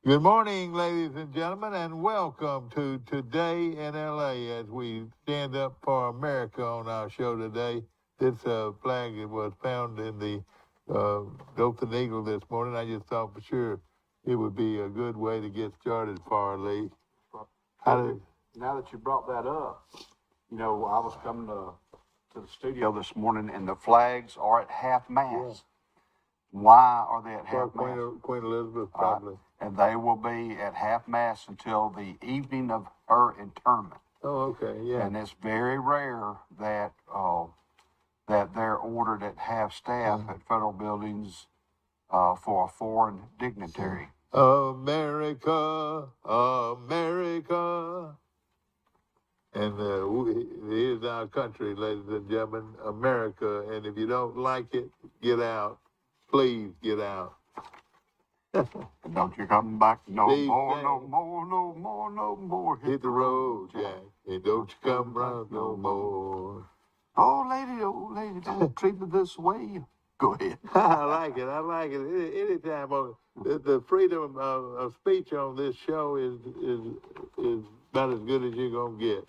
Good morning, ladies and gentlemen, and welcome to Today in LA as we stand up for America on our show today. This flag was found in the Golden Eagle this morning. I just thought for sure it would be a good way to get started for Lee. Now that you brought that up, I was coming to the studio this morning, and the flags are at half mast. Yeah. Why are they at half mast? Queen Elizabeth, probably. And they will be at half mast until the evening of her interment. Oh, okay, yeah. And it's very rare that that they're ordered at half staff at federal buildings for a foreign dignitary. America, America. And here's our country, ladies and gentlemen, America. And if you don't like it, get out. Please get out. Don't you come back no Please more, stay. no more, no more, no more. Hit the road, Jack. And don't you come back no more. Oh, lady, don't treat me this way. Go ahead. I like it. Anytime the freedom of speech on this show is about as good as you're gonna get.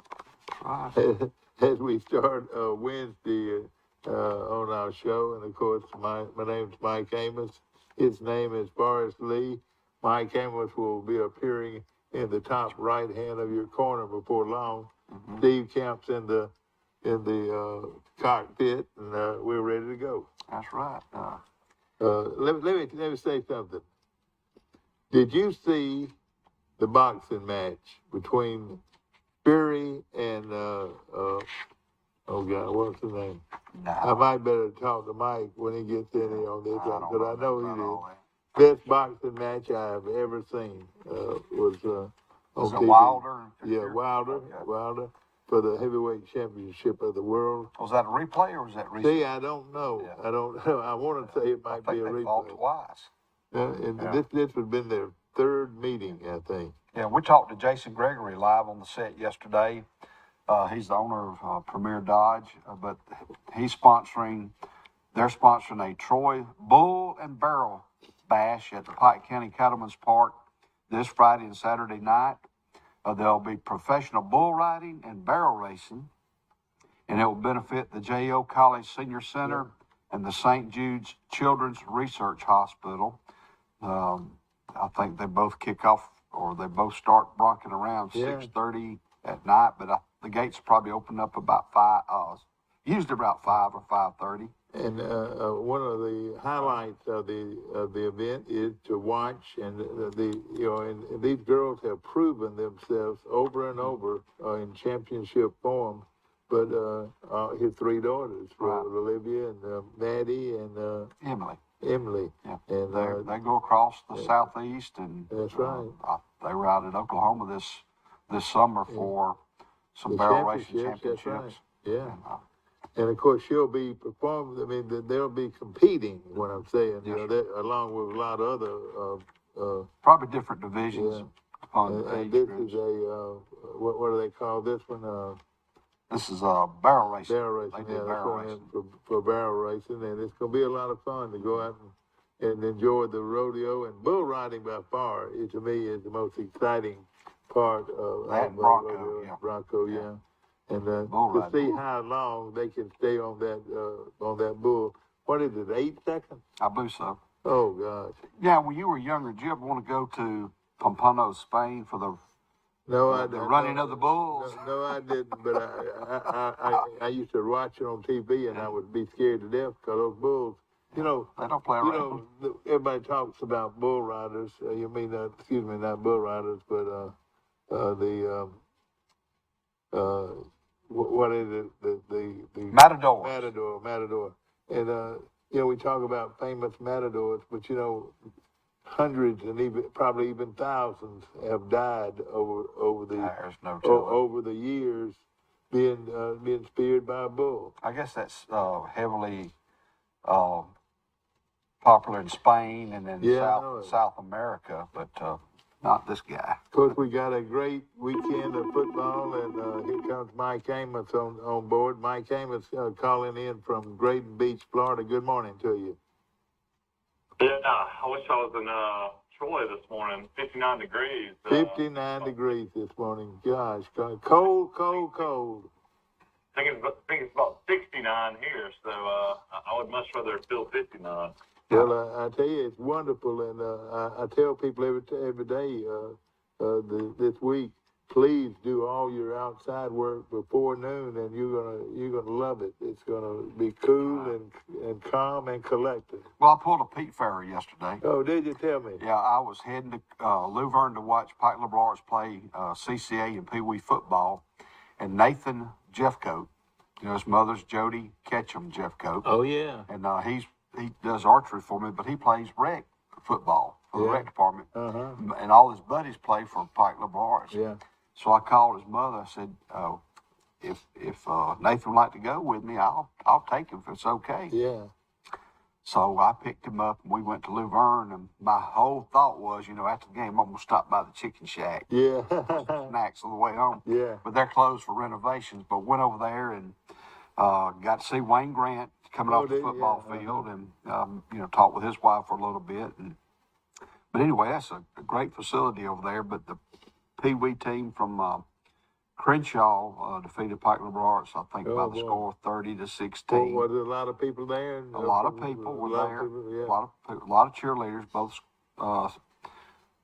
Right. As we start Wednesday on our show, and of course my name's Mike Amos. His name is Forrest Lee. Mike Amos will be appearing in the top right hand of your corner before long. Mm-hmm. Steve Kemp's in the cockpit, and we're ready to go. That's right. Let me say something. Did you see the boxing match between Fury and oh God, what's his name? No. I might better talk to Mike when he gets in here on this one, because I know he did. Best boxing match I have ever seen was on TV. Wilder? Yeah, Wilder. Okay. Wilder for the heavyweight championship of the world. Was that a replay or was that recent? See, I don't know. Yeah. I don't know. I want to say it might be a replay. They fought twice. This would have been their third meeting, I think. Yeah, we talked to Jason Gregory live on the set yesterday. He's the owner of Premier Dodge, but they're sponsoring a Troy Bull and Barrel Bash at the Pike County Cattlemen's Park this Friday and Saturday night. There'll be professional bull riding and barrel racing, and it will benefit the J.O. College Senior Center and the St. Jude's Children's Research Hospital. I think they both kick off, or they both start bronking around 6:30 at night, but the gates probably open up about 5, usually about 5 or 5:30. And one of the highlights of the event is to watch, and and these girls have proven themselves over and over in championship form. But his three daughters, right. Olivia and Maddie and Emily. Yeah. And they go across the southeast, and that's right. They were out in Oklahoma this summer for some barrel racing championships. Right. Yeah. And of course, she'll be performing. I mean, they'll be competing. What I'm saying, along with a lot of other probably different divisions. Yeah. And this is a what do they call this one? This is barrel racing. Barrel racing. They do barrel racing for barrel racing, and it's going to be a lot of fun to go out and enjoy the rodeo. And bull riding by far, to me, is the most exciting part of Bronco. Bronco, yeah. And to see how long they can stay on that bull. What is it, 8 seconds? I believe so. Oh, gosh. Yeah, when you were younger, did you ever want to go to Pompano, Spain for the running of the bulls? No, I didn't, but I used to watch it on TV, and I would be scared to death because those bulls, they don't play around. Everybody talks about bull riders. Not bull riders, but what is it? The Matador. Matador. And we talk about famous matadors, but hundreds and probably even thousands have died over the years being speared by a bull. I guess that's heavily popular in Spain and in South America, but not this guy. Of course, we got a great weekend of football, and here comes Mike Amos on board. Mike Amos calling in from Graydon Beach, Florida. Good morning to you. Yeah, I wish I was in Troy this morning, 59 degrees. 59 degrees this morning. Gosh, cold. I think it's about 69 here, so I would much rather feel 59. Well, I tell you, it's wonderful, and I tell people every day this week, please do all your outside work before noon, and you're gonna love it. It's gonna be cool and calm and collected. Well, I pulled a Pete Ferry yesterday. Oh, did you tell me? Yeah, I was heading to Luverne to watch Pike Liberal Arts play CCA and Pee Wee football, and Nathan Jeffcoat, his mother's Jody Ketchum Jeffcoat. Oh yeah. And he does archery for me, but he plays rec football for the rec department, and all his buddies play for Pike Liberal Arts. Yeah. So I called his mother. I said, if Nathan would like to go with me, I'll take him if it's okay. Yeah. So I picked him up and we went to Luverne, and my whole thought was, after the game, I'm going to stop by the chicken shack. Yeah. Snacks on the way home. Yeah. But they're closed for renovations. But went over there and got to see Wayne Grant coming off the football field, and talked with his wife for a little bit. But anyway, that's a great facility over there. But the Pee Wee team from Crenshaw defeated Pike Liberal Arts, I think, by the score of 30-16. Well, was there a lot of people there? A lot of people were there. Yeah. A lot of cheerleaders. Both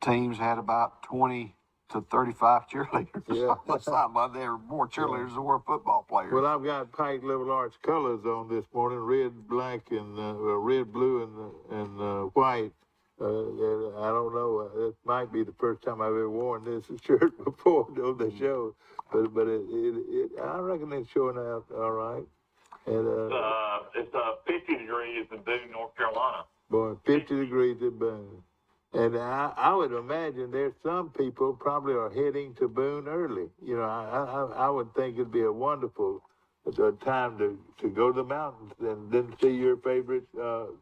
teams had about 20 to 35 cheerleaders. Yeah. It sounded like there were more cheerleaders than were football players. Well, I've got Pike Liberal Arts colors on this morning: red, black, and red, blue, and white. I don't know. It might be the first time I've ever worn this shirt before on the show, but I reckon it's showing out all right. And it's 50 degrees in Boone, North Carolina. Boy, 50 degrees in Boone. And I would imagine there's some people probably are heading to Boone early. I would think it'd be a wonderful time to go to the mountains and then see your favorite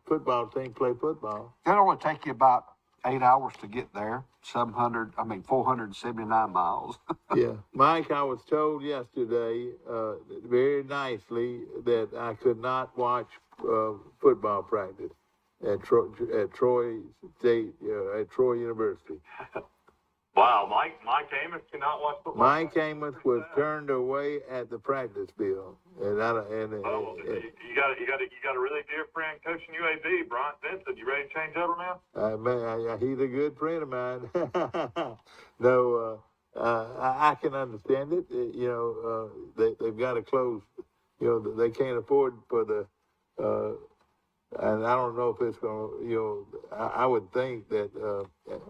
football team play football. It'll only take you about 8 hours to get there. 479 miles. Yeah. Mike, I was told yesterday very nicely that I could not watch football practice at Troy State, at Troy University. Wow, Mike Amos cannot watch football. Mike Amos was turned away at the practice field, you got a really dear friend coaching UAB, Brian Vincent. You ready to change over now? He's a good friend of mine. No, I can understand it. They've got to close. They can't afford for the. And I don't know if it's going to, I would think that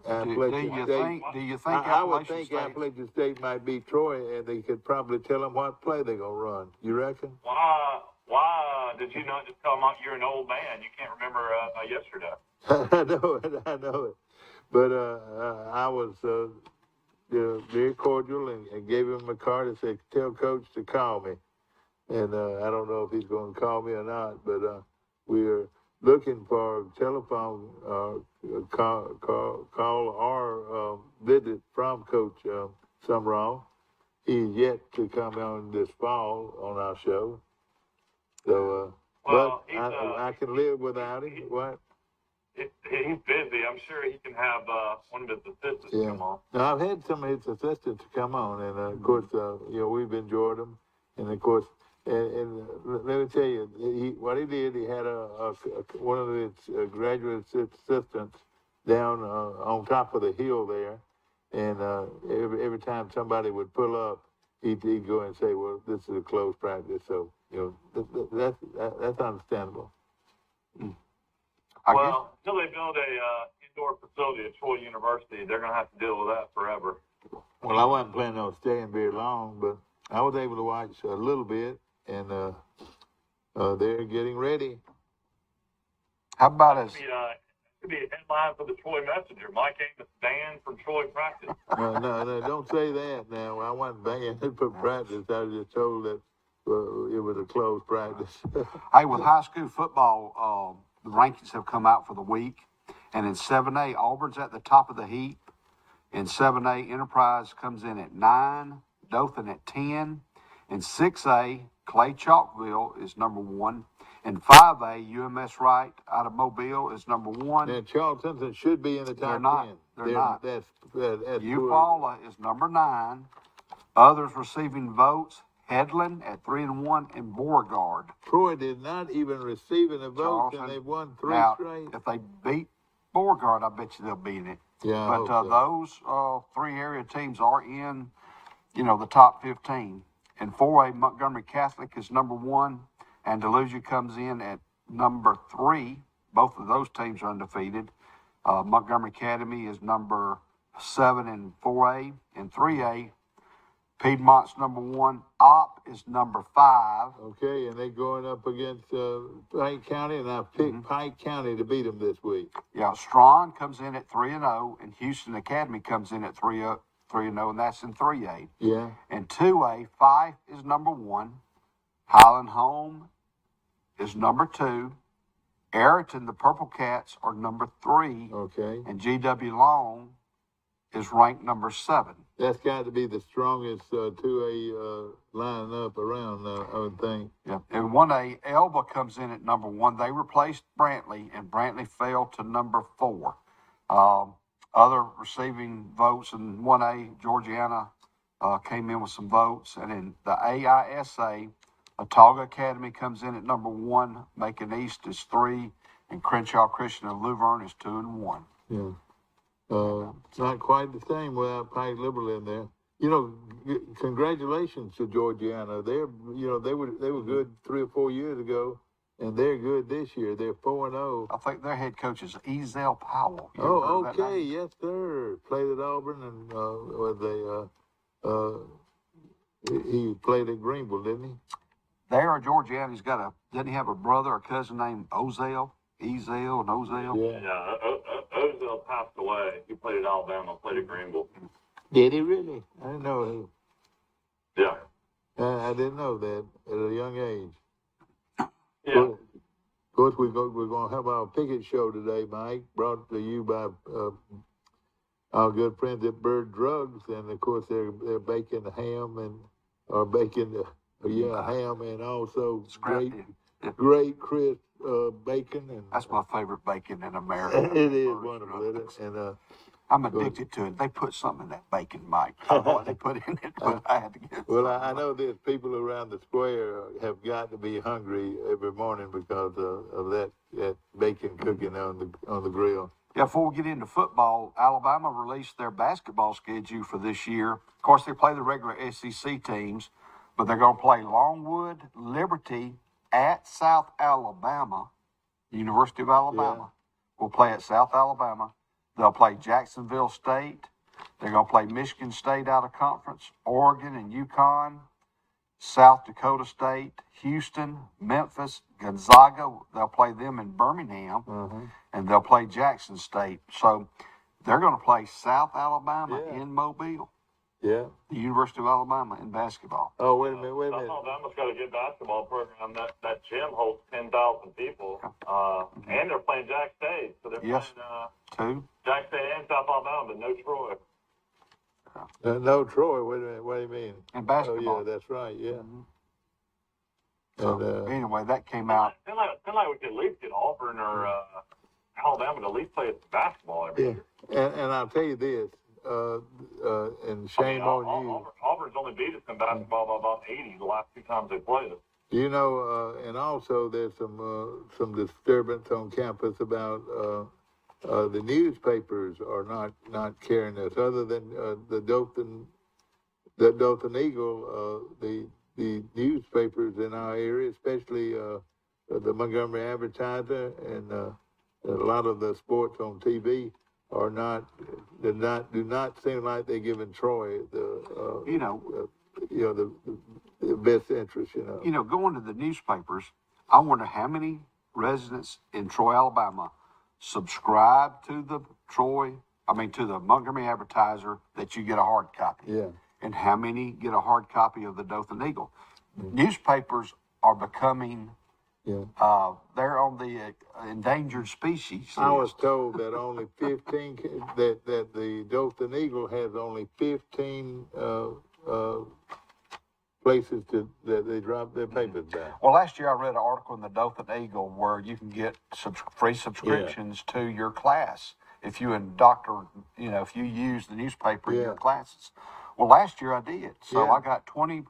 Appalachian State. Do you think I would think Appalachian State might beat Troy, and they could probably tell them what play they're going to run. You reckon? Why did you not just tell them you're an old man? You can't remember yesterday. I know it. But I was very cordial and gave him a card and said, tell Coach to call me. And I don't know if he's going to call me or not, but we're looking for a telephone call or visit from Coach Sumrall. He's yet to come on this fall on our show. So, but I can live without him. What? He's busy. I'm sure he can have one of his assistants come on. Now, I've had some of his assistants come on, and of course, we've enjoyed them. And of course, and let me tell you, what he did, he had one of his graduate assistants down on top of the hill there, and every time somebody would pull up, he'd go and say, "Well, this is a closed practice," so that's understandable. Well, until they build a indoor facility at Troy University, they're going to have to deal with that forever. Well, I wasn't planning on staying very long, but I was able to watch a little bit, and they're getting ready. How about us? It could be a headline for the Troy Messenger. Mike Amos banned from Troy practice. No, don't say that now. I wasn't banned from practice. I was just told that it was a closed practice. Hey, with high school football, the rankings have come out for the week. And in 7A, Auburn's at the top of the heap. In 7A, Enterprise comes in at 9, Dothan at 10. In 6A, Clay Chalkville is number 1. In 5A, UMS Wright out of Mobile is number 1. Now, Charlton should be in the top They're not. 10. They're not. That's Ucla is number 9. Others receiving votes, Headland at 3-1 and Beauregard. Troy did not even receive a vote, and they've won 3 Now, straight. if they beat Beauregard, I bet you they'll be in it. Yeah, I But hope those 3 area teams are in, the top 15. In 4A, Montgomery Catholic is number 1, and Delusia comes in at number 3. Both of those teams are undefeated. Montgomery Academy is number 7 in 4A. In 3A, Piedmont's number 1. Opp is number 5. Okay, and they're going up against Pike County, and I picked Pike County to beat them this week. Yeah, Strawn comes in at 3-0, and Houston Academy comes in at 3-0, and that's in 3A. Yeah. In 2A, Fife is number 1. Highland Home is number 2. Ayrton, the Purple Cats, are number 3. Okay. And GW Long is ranked number 7. That's got to be the strongest 2A lineup around, I would think. Yeah. In 1A, Elba comes in at number 1. They replaced Brantley, and Brantley fell to number 4. Other receiving votes in 1A, Georgiana came in with some votes. And in the AISA, Autauga Academy comes in at number 1. Macon East is 3. And Crenshaw Christian of Luverne is 2-1. Yeah. Not quite the same without Pike Liberal in there. Congratulations to Georgiana. They were good 3 or 4 years ago, and they're good this year. They're 4-0. I think their head coach is Ezel Powell. You Oh, ever heard that okay, name? yes, sir. Played at Auburn, and he played at Greenville, didn't he? There, Georgiana, doesn't he have a brother or cousin named Ezel and Ozel? Yeah, Ozell passed away. He played at Alabama, played at Greenville. Did he really? I didn't know. Yeah. I didn't know that at a young age. Yeah. Of course, we're going to have our picket show today, Mike, brought to you by our good friends at Bird Drugs, and of course they're baking ham ham and also great crisp bacon. And That's my favorite bacon in America. it is wonderful, isn't it? And I'm addicted to it. They put something in that bacon, Mike. I don't know what they put in it, but I had to get it. well, I know there's people around the square have got to be hungry every morning because of that bacon cooking on the grill. Yeah, before we get into football, Alabama released their basketball schedule for this year. Of course, they play the regular SEC teams, but they're going to play Longwood, Liberty at South Alabama. University of Alabama will play at South Alabama. They'll play Jacksonville State. They're going to play Michigan State out of conference, Oregon and UConn, South Dakota State, Houston, Memphis, Gonzaga. They'll play them in Birmingham, and they'll play Jackson State. So they're going to play South Alabama in Mobile. Yeah. The University of Alabama in basketball. Oh, wait a minute. South Alabama's got a good basketball program. That gym holds 10,000 people. And they're playing Jack State. So they're playing Two. Jack State and South Alabama, but no Troy. No, Troy. Wait a minute. What do you mean? In basketball. Oh, yeah, that's right. Yeah. So, And, anyway, that came out. Seems like we could at least get Auburn or Alabama to at least play basketball every year. And I'll tell you this, and shame on you. Auburn's only beat us in basketball by about 80 the last 2 times they played us. You know, and also there's some disturbance on campus about the newspapers are not carrying us. Other than the Dothan Eagle, the newspapers in our area, especially the Montgomery Advertiser and a lot of the sports on TV, do not seem like they're giving Troy the best interest. Going to the newspapers, I wonder how many residents in Troy, Alabama, subscribe to the Montgomery Advertiser that you get a hard copy. Yeah. And how many get a hard copy of the Dothan Eagle. Newspapers are becoming, they're on the endangered species list. I was told that only 15, that the Dothan Eagle has only 15 places that they drop their papers by. Well, last year I read an article in the Dothan Eagle where you can get free subscriptions to your class if you if you use the newspaper in your classes. Well, last year I did. So I got 20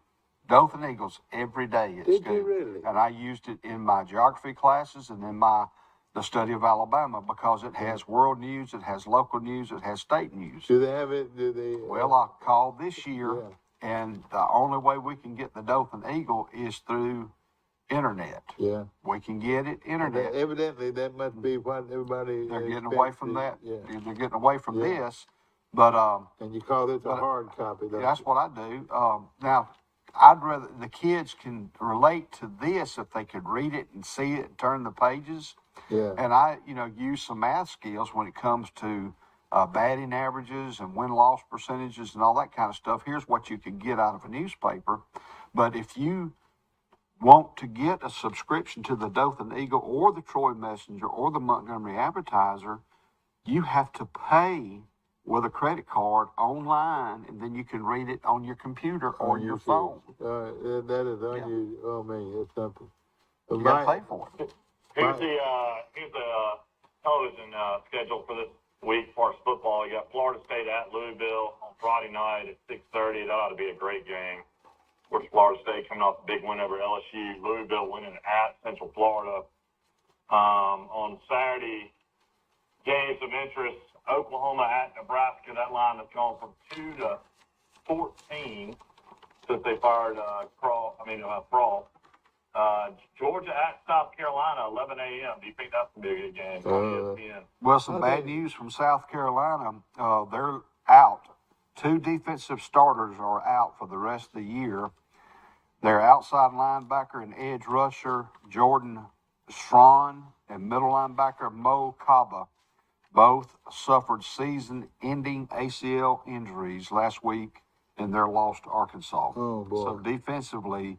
Dothan Eagles every day at Did school. you really? And I used it in my geography classes and in the study of Alabama because it has world news, it has local news, it has state news. Do they have it? Do they? Well, I called this year, and the only way we can get the Dothan Eagle is through internet. Yeah. We can get it internet. Evidently, that must be what everybody. They're getting away from that. Yeah. They're getting away from this. But and you call this a hard copy? That's what I do. Now, I'd rather the kids can relate to this if they could read it and see it and turn the pages. Yeah. And I, use some math skills when it comes to batting averages and win-loss percentages and all that kind of stuff. Here's what you can get out of a newspaper. But if you want to get a subscription to the Dothan Eagle or the Troy Messenger or the Montgomery Advertiser, you have to pay with a credit card online, and then you can read it on your computer or your phone. That is unusual. Oh, man, that's something. You got to pay for it. Here's the television schedule for this week for football. You got Florida State at Louisville on Friday night at 6:30. That ought to be a great game. Of course, Florida State coming off a big win over LSU. Louisville winning at Central Florida. On Saturday, games of interest. Oklahoma at Nebraska. That line has gone from 2 to 14 since they fired Frost. Georgia at South Carolina, 11 a.m. Do you think that's going to be a good game on ESPN? Well, some bad news from South Carolina. They're out. 2 defensive starters are out for the rest of the year. Their outside linebacker and edge rusher, Jordan Strawn, and middle linebacker, Mo Kaba, both suffered season-ending ACL injuries last week in their loss to Arkansas. Oh, boy. So defensively,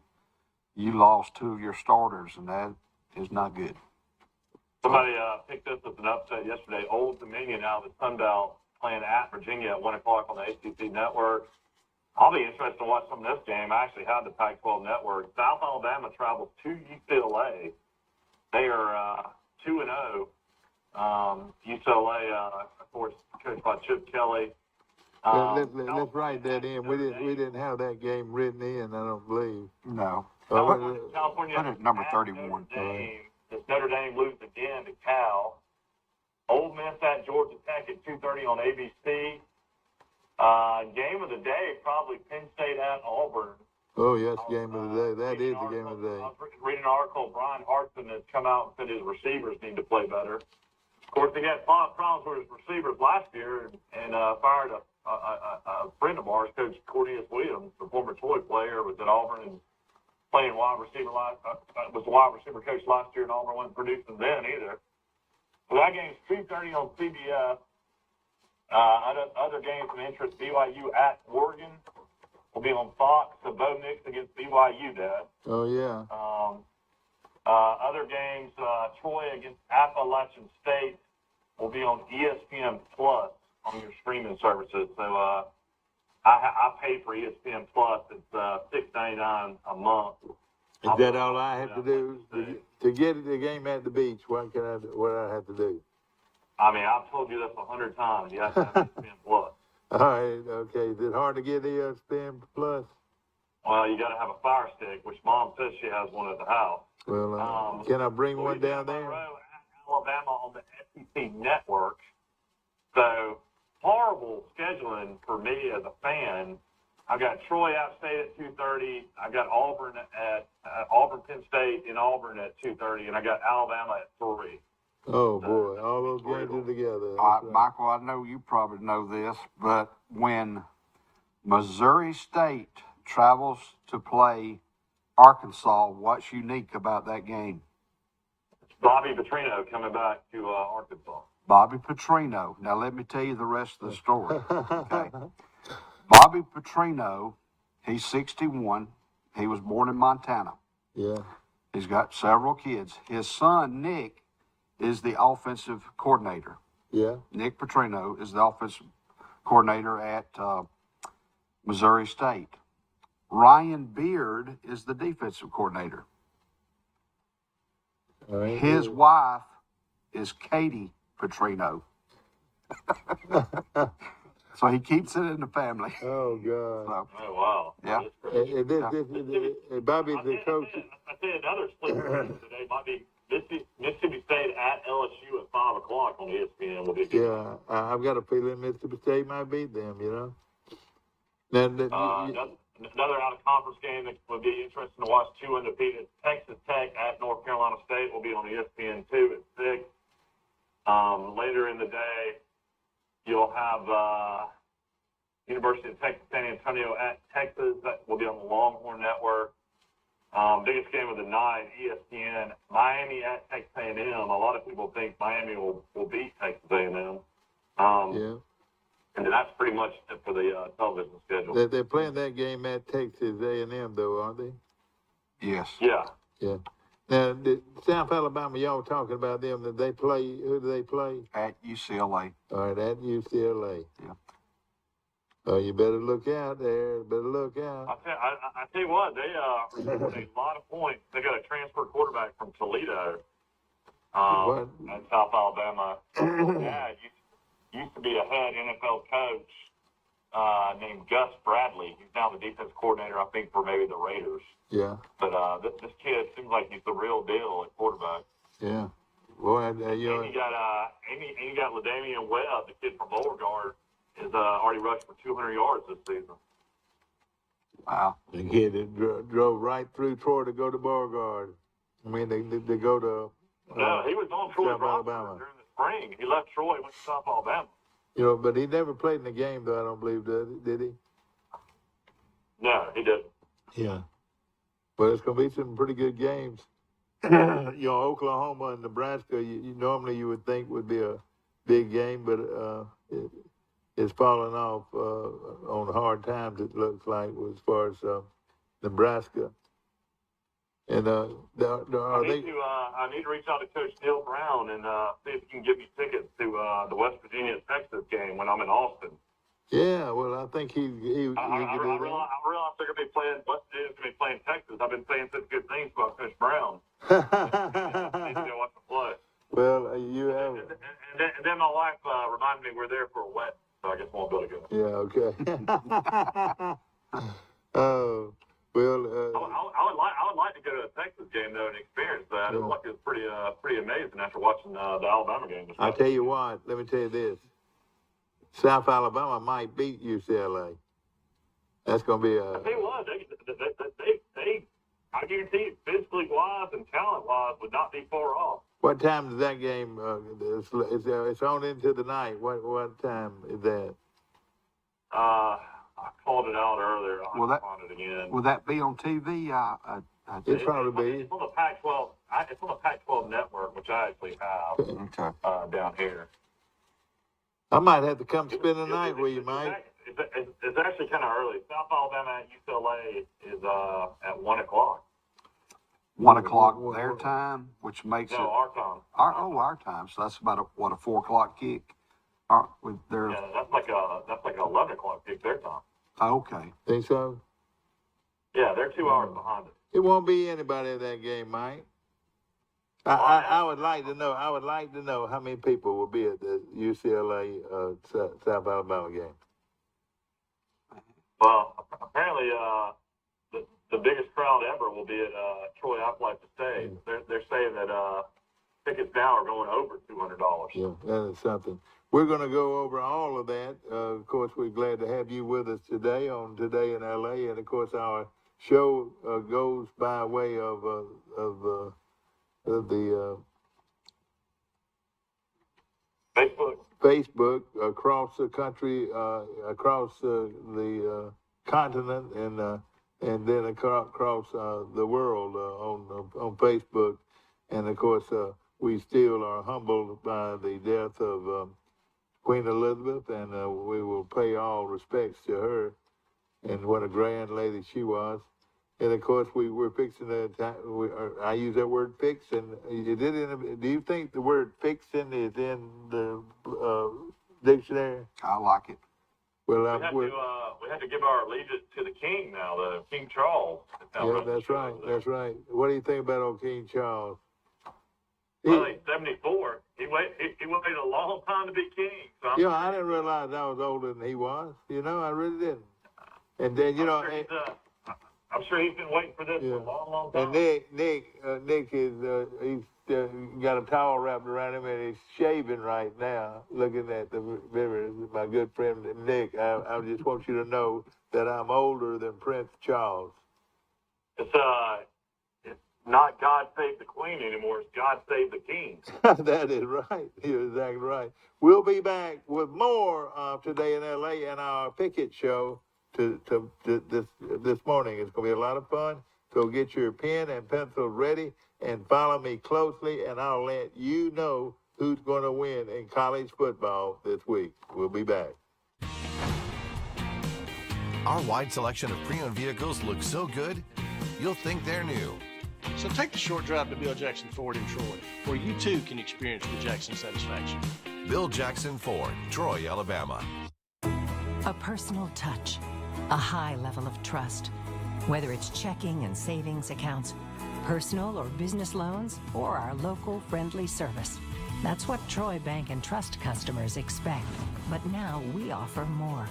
you lost 2 of your starters, and that is not good. Somebody picked this as an upset yesterday. Old Dominion out of the Sun Belt playing at Virginia at 1 o'clock on the ACC network. I'll be interested to watch some of this game. I actually had the Pac-12 network. South Alabama travels to UCLA. They are 2-0. UCLA, of course, coached by Chip Kelly. Let's write that in. We didn't have that game written in, I don't believe. No. California Put it at number 31. Does Notre Dame lose again to Cal? Ole Miss at Georgia Tech at 2:30 on ABC. Game of the day, probably Penn State at Auburn. Oh, yes, game of the day. That is the game of the day. I was reading an article. Brian Hartson has come out and said his receivers need to play better. Of course, they had problems with his receivers last year and fired a friend of ours, Coach Cornelius Williams, the former Troy player, was at Auburn and playing wide receiver. Was the wide receiver coach last year, and Auburn wasn't producing then either. So that game's 2:30 on CBS. Other games of interest: BYU at Oregon will be on Fox. So Bo Nix against BYU, Dad. Oh, yeah. Other games: Troy against Appalachian State will be on ESPN Plus on your streaming services. So I pay for ESPN Plus. It's $6.99 a month. Is that all I have to do to get the game at the beach? What I have to do? I mean, I've told you this 100 times. You have to have ESPN Plus. All right, okay. Is it hard to get ESPN Plus? Well, you got to have a Fire Stick, which Mom says she has one at the house. Well, can I bring one down there? Alabama on the SEC network. So horrible scheduling for me as a fan. I got Troy App State at 2:30. I got Auburn at Penn State in Auburn at 2:30, and I got Alabama at 3. Oh boy, all those games are together. Michael, I know you probably know this, but when Missouri State travels to play Arkansas, what's unique about that game? Bobby Petrino coming back to Arkansas. Bobby Petrino. Now let me tell you the rest of the story. Okay. Bobby Petrino, he's 61. He was born in Montana. Yeah. He's got several kids. His son, Nick, is the offensive coordinator. Yeah. Nick Petrino is the offensive coordinator at Missouri State. Ryan Beard is the defensive coordinator. All right. His wife is Katie Petrino. So he keeps it in the family. Oh God. So, Oh, wow. yeah. And Bobby, the coach. I tell you another sleeper today might be Mississippi State at LSU at 5 o'clock on ESPN. Will be a good Yeah, I've got a feeling Mississippi State might beat them. You know. Now, another out-of-conference game that would be interesting to watch. 2 undefeated. Texas Tech at North Carolina State will be on ESPN2 at 6. Later in the day, you'll have University of Texas San Antonio at Texas. That will be on the Longhorn Network. Biggest game of the night, ESPN. Miami at Texas A&M. A lot of people think Miami will beat Texas A&M. yeah. And that's pretty much it for the television schedule. They're playing that game at Texas A&M, though, aren't they? Yes. Yeah. Yeah. Now, South Alabama, y'all talking about them, that they play, who do they play? At UCLA. All right, at UCLA. Yeah. Oh, you better look out there. Better look out. I tell you what, they scored a lot of points. They got a transfer quarterback from Toledo at South Alabama. Yeah, used to be a head NFL coach named Gus Bradley. He's now the defense coordinator, I think, for maybe the Raiders. Yeah. But this kid seems like he's the real deal at quarterback. Yeah. Boy, And you got LaDamian Webb, the kid from Beauregard, is already rushed for 200 yards this season. Wow. the kid that drove right through Troy to go to Beauregard. I mean, they go to. No, he was on Troy's South roster Alabama. during the spring. He left Troy, went to South Alabama. You know, but he never played in the game, though. I don't believe, did he? No, he didn't. Yeah. But it's going to be some pretty good games. You know, Oklahoma and Nebraska, normally you would think would be a big game, but it's falling off on hard times, it looks like, as far as Nebraska. And I need to reach out to Coach Neil Brown and see if he can give me tickets to the West Virginia Texas game when I'm in Austin. Yeah, well, I think he I realize they're going to be playing. West Virginia's going to be playing Texas. I've been saying such good things about Coach Brown. I need to go watch them play. Well, you have. And then my wife reminded me we're there for a wedding, so I guess we'll be able to go. Yeah. Okay. Oh. Well, I would like to go to a Texas game though and experience that. It looked like it was pretty amazing after watching the Alabama game. I tell you what. Let me tell you this. South Alabama might beat UCLA. That's going to be a. I tell you what, they I guarantee you, physically wise and talent wise, would not be far off. What time is that game? It's on into the night. What time is that? I called it out earlier. I'll find it again. Will that be on TV? It'll probably be. It's on the Pac-12. It's on the Pac-12 network, which I actually have Okay. down here. I might have to come spend the night with you, Mike. It's actually kind of early. South Alabama at UCLA is at 1 o'clock. 1 o'clock their time, which makes No, it our time. our time. So that's about a 4 o'clock kick. With their Yeah, that's like an 11 o'clock kick their time. okay. Think so? Yeah, they're 2 hours behind us. It won't be anybody at that game, Mike. I would like to know. I would like to know how many people will be at the UCLA South Alabama game. Well, apparently, the biggest crowd ever will be at Troy Ucla State. They're saying that tickets now are going over $200. Yeah, that is something. We're going to go over all of that. Of course, we're glad to have you with us today on Today in LA, and of course, our show goes by way of the Facebook across the country, across the continent, and then across the world on Facebook. And of course, we still are humbled by the death of Queen Elizabeth, and we will pay all respects to her, and what a grand lady she was. And of course, we're fixing I use that word fixing. Do you think the word fixing is in the dictionary? I like it. Well, we have to give our allegiance to the king now, the King Charles. Yeah, that's right. That's right. What do you think about old King Charles? Well, he's 74. He waited a long time to be king. So I didn't realize I was older than he was. I really didn't. And then, I'm sure he's been waiting for this for a long, long time. And Nick is he's got a towel wrapped around him and he's shaving right now, looking at the mirror. My good friend Nick. I just want you to know that I'm older than Prince Charles. It's not God Save the Queen anymore. It's God Save the King. That is right. You're exactly right. We'll be back with more of Today in LA and our picket show to this morning. It's going to be a lot of fun. So get your pen and pencil ready and follow me closely, and I'll let you know who's going to win in college football this week. We'll be back. Our wide selection of pre-owned vehicles looks so good, you'll think they're new. So take the short drive to Bill Jackson Ford in Troy, where you too can experience the Jackson satisfaction. Bill Jackson Ford, Troy, Alabama. A personal touch, a high level of trust. Whether it's checking and savings accounts, personal or business loans, or our local friendly service. That's what Troy Bank and Trust customers expect. But now we offer more.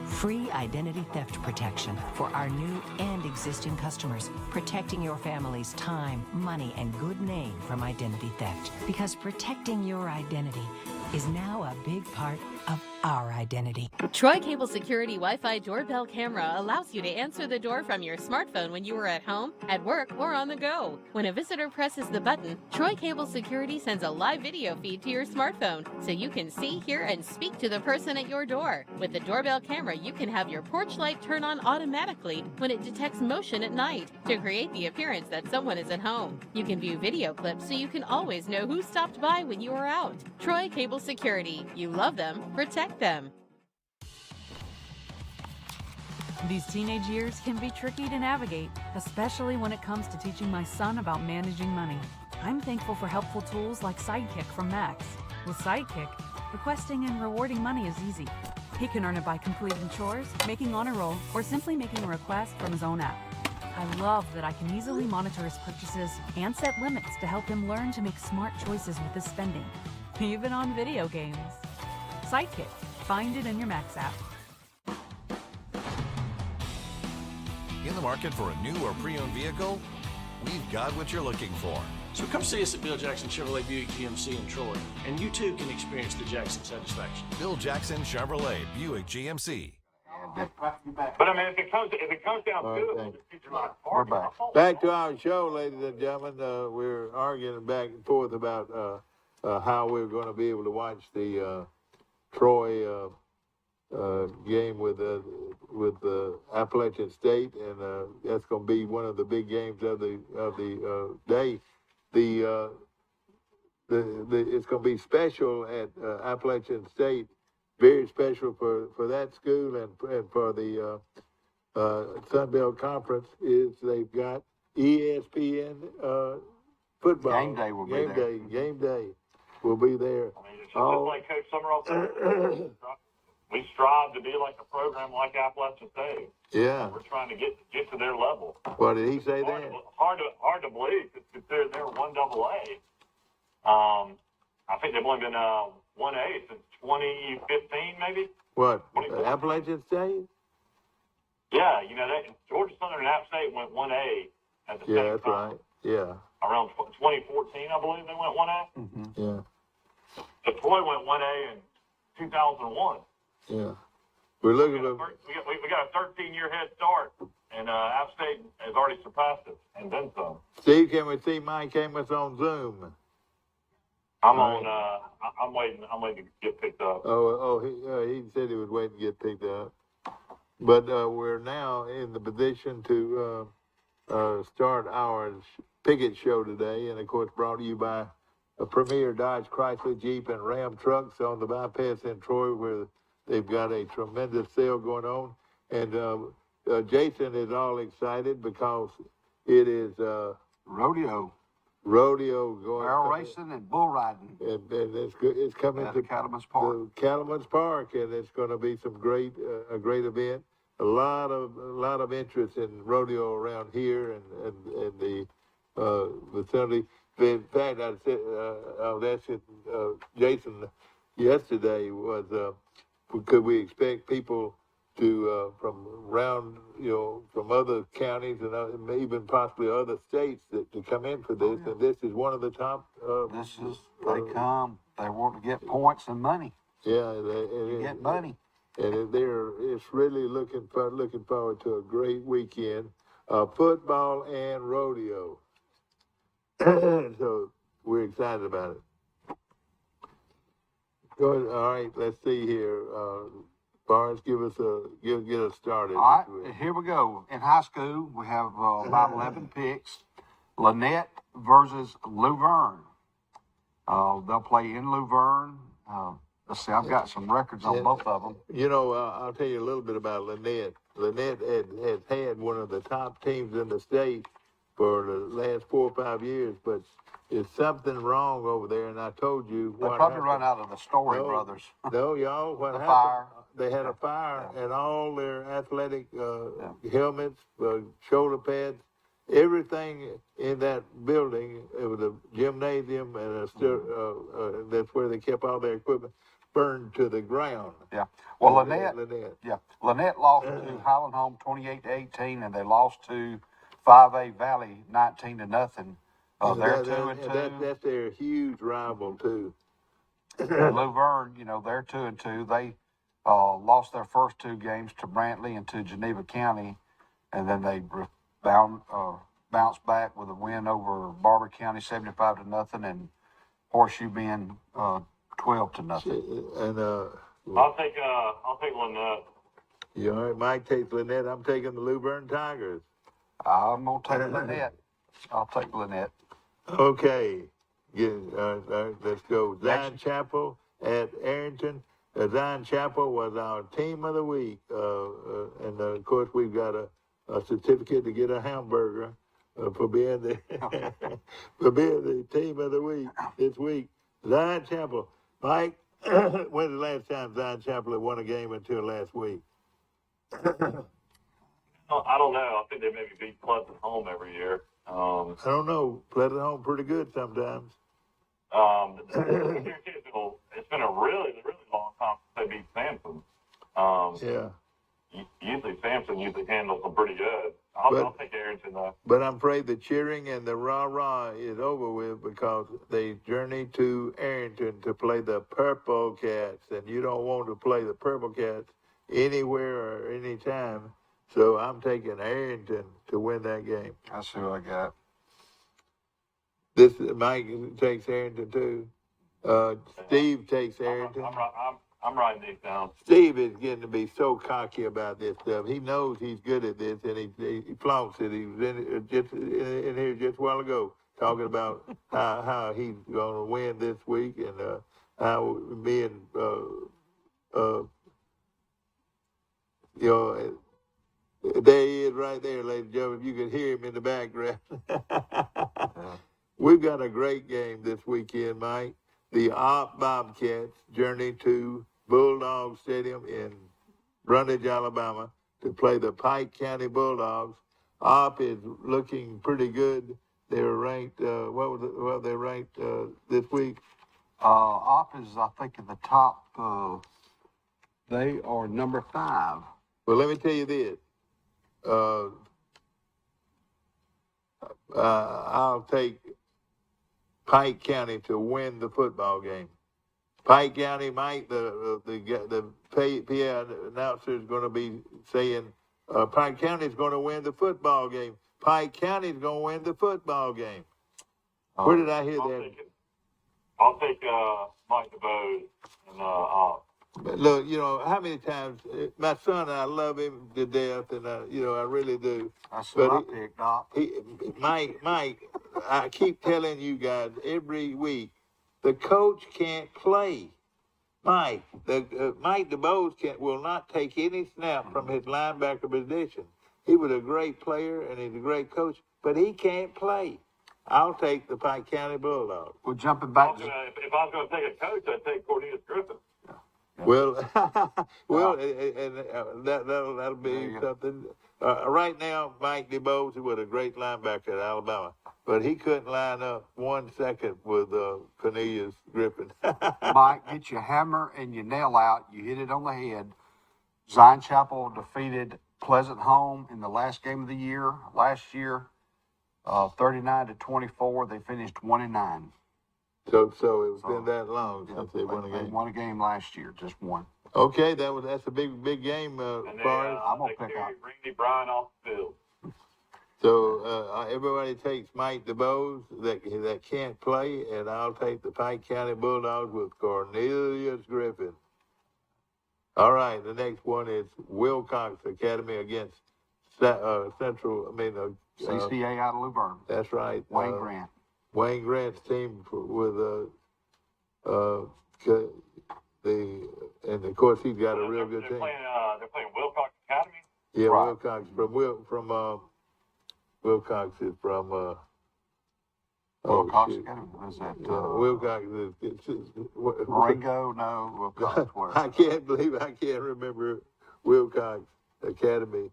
Free identity theft protection for our new and existing customers, protecting your family's time, money, and good name from identity theft. Because protecting your identity is now a big part of our identity. Troy Cable Security Wi-Fi doorbell camera allows you to answer the door from your smartphone when you are at home, at work, or on the go. When a visitor presses the button, Troy Cable Security sends a live video feed to your smartphone so you can see, hear, and speak to the person at your door. With the doorbell camera, you can have your porch light turn on automatically when it detects motion at night to create the appearance that someone is at home. You can view video clips so you can always know who stopped by when you are out. Troy Cable Security. You love them. Protect them. These teenage years can be tricky to navigate, especially when it comes to teaching my son about managing money. I'm thankful for helpful tools like Sidekick from Max. With Sidekick, requesting and rewarding money is easy. He can earn it by completing chores, making honor roll, or simply making a request from his own app. I love that I can easily monitor his purchases and set limits to help him learn to make smart choices with his spending, even on video games. Sidekick. Find it in your Max app. In the market for a new or pre-owned vehicle? We've got what you're looking for. So come see us at Bill Jackson Chevrolet Buick GMC in Troy, and you too can experience the Jackson satisfaction. Bill Jackson Chevrolet Buick GMC. But I mean, if it comes down to it, We're back. Back to our show, ladies and gentlemen. We're arguing back and forth about how we're going to be able to watch the Troy game with Appalachian State, and that's going to be one of the big games of the day. It's going to be special at Appalachian State, very special for that school and for the Sun Belt Conference. Is they've got ESPN football Game day will be there. Game day will be there. I mean, it's just like Coach Summerall said. We strive to be like a program like Appalachian State. Yeah. We're trying to get to their level. What did he say there? Hard to believe because they're 1AA. I think they've only been 1A since 2015, maybe. What? Appalachian State? Yeah, Georgia Southern and App State went 1A at the same time. That's right. Yeah. Around 2014, I believe they went 1A. Mm-hmm. Yeah. So Troy went 1A in 2001. Yeah. We're looking at. We got a 13-year head start, and App State has already surpassed us, and then some. Steve, can we see Mike Amos on Zoom? I'm waiting. I'm waiting to get picked up. He said he was waiting to get picked up. But we're now in the position to start our picket show today, and of course brought to you by a Premier Dodge, Chrysler, Jeep, and Ram trucks on the bypass in Troy, where they've got a tremendous sale going on. And Jason is all excited because it is rodeo. rodeo going. Barrel racing and bull riding And it's good. It's coming at to Cattleman's Park. the Cattleman's Park, and it's going to be some great, a great event. A lot of interest in rodeo around here and the vicinity. In fact, I said I was asking Jason yesterday was could we expect people to from around, from other counties and even possibly other states to come in for this, and this is one of the top. They come. They want to get points and money. Yeah, Get money. and it's really looking forward to a great weekend, football and rodeo. So we're excited about it. Good. All right, let's see here. Barnes, get us started. All right, here we go. In high school, we have about 11 picks. Lynette versus Luverne. They'll play in Luverne. Let's see, I've got some records on both of them. I'll tell you a little bit about Lynette. Lynette has had one of the top teams in the state for the last 4 or 5 years, but there's something wrong over there, and I told you They what probably happened. run out of the Story Brothers. No, y'all, what The happened? fire. They had a fire, and all their athletic helmets, shoulder pads, everything in that building, it was a gymnasium, and that's where they kept all their equipment, burned to the ground. Yeah. Well, Lynette lost to Highland Home 28-18, and they lost to 5A Valley 19-0. They're 2-2. That's their huge rival too. Luverne, they're 2-2. They lost their first 2 games to Brantley and to Geneva County, and then they bounced back with a win over Barber County 75-0, and Horseshoe Bend 12-0. And I'll take Lynette. you all right? Mike takes Lynette. I'm taking the Luverne Tigers. I'm gonna take Lynette. I'll take Lynette. Okay. All right, let's go. Zion Chapel at Arrington. Zion Chapel was our team of the week. And of course, we've got a certificate to get a hamburger for being the for being the team of the week this week. Zion Chapel. Mike, when's the last time Zion Chapel had won a game until last week? I don't know. I think they maybe beat Pleasant Home every year. I don't know. Pleasant Home pretty good sometimes. It's been a really, really long time since they beat Sampson. Yeah. Usually Sampson handles them pretty good. I'll take Arrington though. But I'm afraid the cheering and the rah-rah is over with because they journey to Arrington to play the Purple Cats, and you don't want to play the Purple Cats anywhere or anytime. So I'm taking Arrington to win that game. That's who I got. Mike takes Arrington too. Steve takes Arrington. I'm writing these down. Steve is getting to be so cocky about this stuff. He knows he's good at this, and he flaunts it. He was in here just a while ago talking about how he's going to win this week, and how me and there he is right there, ladies and gentlemen. You can hear him in the background. We've got a great game this weekend, Mike. The Op Bobcats journey to Bulldog Stadium in Brundage, Alabama, to play the Pike County Bulldogs. Op is looking pretty good. They're ranked. They're ranked this week. Op is, I think, in the top. They are number 5. Well, let me tell you this. I'll take Pike County to win the football game. Pike County, Mike, the PA announcer is going to be saying Pike County is going to win the football game. Pike County is going to win the football game. Where did I hear that? I'll take Mike DeBose and Look, how many times my son, I love him to death, and I really do. That's what I picked up. Mike, I keep telling you guys every week, the coach can't play. Mike DeBose will not take any snap from his linebacker position. He was a great player and he's a great coach, but he can't play. I'll take the Pike County Bulldogs. We're jumping back. If I was going to take a coach, I'd take Cornelius Griffin. Well, that'll be something. Right now, Mike DeBose was a great linebacker at Alabama, but he couldn't line up 1 second with Cornelius Griffin. Mike, get your hammer and your nail out. You hit it on the head. Zion Chapel defeated Pleasant Home in the last game of the year last year, 39-24. They finished 1-9. So it's been that long since they won a game. They won a game last year, just one. Okay, that's a big game, And Forrest. I'm gonna they pick carried up. Randy Bryan off the field. So everybody takes Mike DeBose that can't play, and I'll take the Pike County Bulldogs with Cornelius Griffin. All right, the next one is Wilcox Academy against Central. CCA out of Luverne. That's right. Wayne Grant. Wayne Grant's team with and of course he's got a real good team. They're playing Wilcox Academy. Yeah, Right. Wilcox Wilcox is from Wilcox shoot. Academy. What is that? Wilcox is Marengo? No, Wilcox. Where? I can't believe I can't remember Wilcox Academy.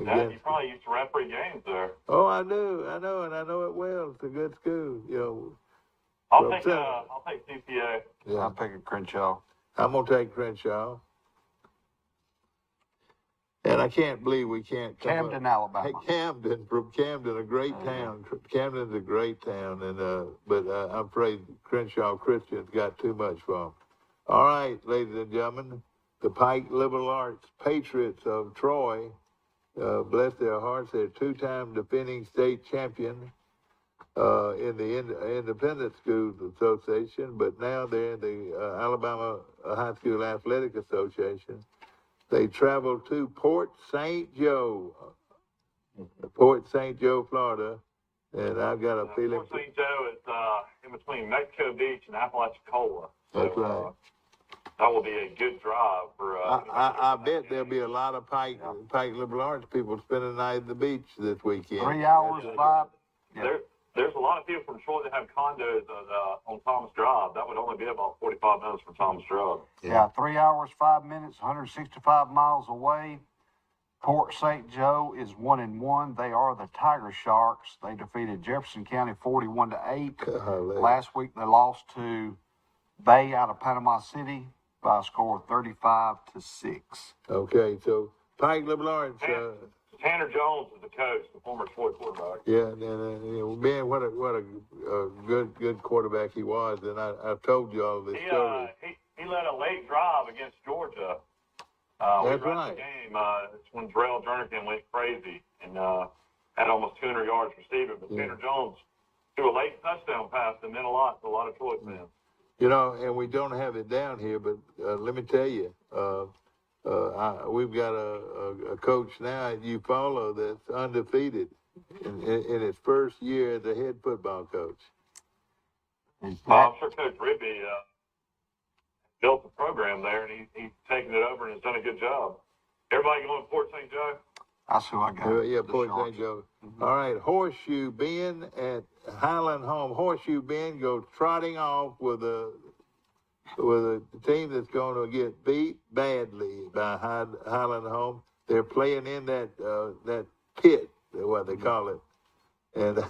Dad, you probably used to referee games there. Oh, I know, and I know it well. It's a good school, I'll Well, take CCA. Yeah, I'm picking Crenshaw. I'm gonna take Crenshaw. And I can't believe we can't come Camden, up. Alabama. Hey, from Camden, a great town. Camden's a great town, and but I'm afraid Crenshaw Christian's got too much for them. All right, ladies and gentlemen, the Pike Liberal Arts Patriots of Troy, bless their hearts, they're two-time defending state champion in the Independent Schools Association, but now they're in the Alabama High School Athletic Association. They traveled to Port St. Joe, Florida, and I've got a feeling. Port St. Joe is in between Mexico Beach and Apalachicola. That's right. That will be a good drive for. I bet there'll be a lot of Pike Liberal Arts people spending the night at the beach this weekend. 3 hours, 5. Yeah. There's a lot of people from Troy that have condos on Thomas Drive. That would only be about 45 minutes from Thomas Drive. Yeah, 3 hours, 5 minutes, 165 miles away. Port St. Joe is 1-1. They are the Tiger Sharks. They defeated Jefferson County 41-8. Golly. Last week they lost to Bay out of Panama City by a score of 35-6. Okay, so Pike Liberal Arts. Tanner Jones is the coach, the former Troy quarterback. Yeah, and man, what a good quarterback he was. And I've told you all this story. He led a late drive against Georgia. That's we right. The game. It's when Drell Jernigan went crazy and had almost 200 yards receiving. But Tanner Jones threw a late touchdown pass that meant a lot to a lot of Troy fans. And we don't have it down here, but let me tell you, we've got a coach now at Ucla that's undefeated in his first year as a head football coach. I'm sure Coach Ribby built the program there, and he's taken it over and has done a good job. Everybody going to Port St. Joe? That's who I got. Yeah, the Port Sharks. St. Joe. All right, Horseshoe Bend at Highland Home. Horseshoe Bend goes trotting off with a team that's going to get beat badly by Highland Home. They're playing in that pit, what they call it. And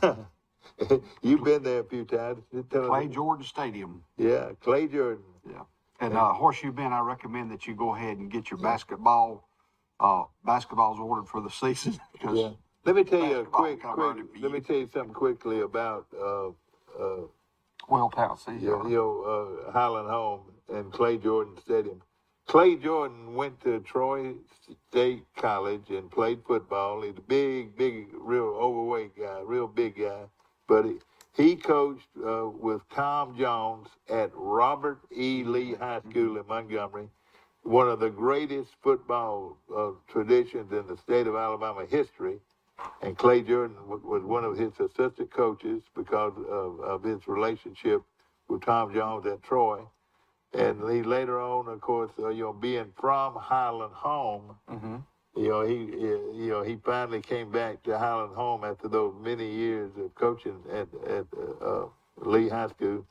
you've been there a few times. Clay Jordan Stadium. Yeah, Clay Jordan. Yeah. And Horseshoe Bend, I recommend that you go ahead and get your basketballs ordered for the season. Yeah. Let me tell you Let me tell you something quickly about Welltown Seashore. Highland Home and Clay Jordan Stadium. Clay Jordan went to Troy State College and played football. He's a big, real overweight guy, real big guy. But he coached with Tom Jones at Robert E. Lee High School in Montgomery, one of the greatest football traditions in the state of Alabama history. And Clay Jordan was one of his assistant coaches because of his relationship with Tom Jones at Troy. And he later on, of course, being from Highland Home, he finally came back to Highland Home after those many years of coaching at Lee High School,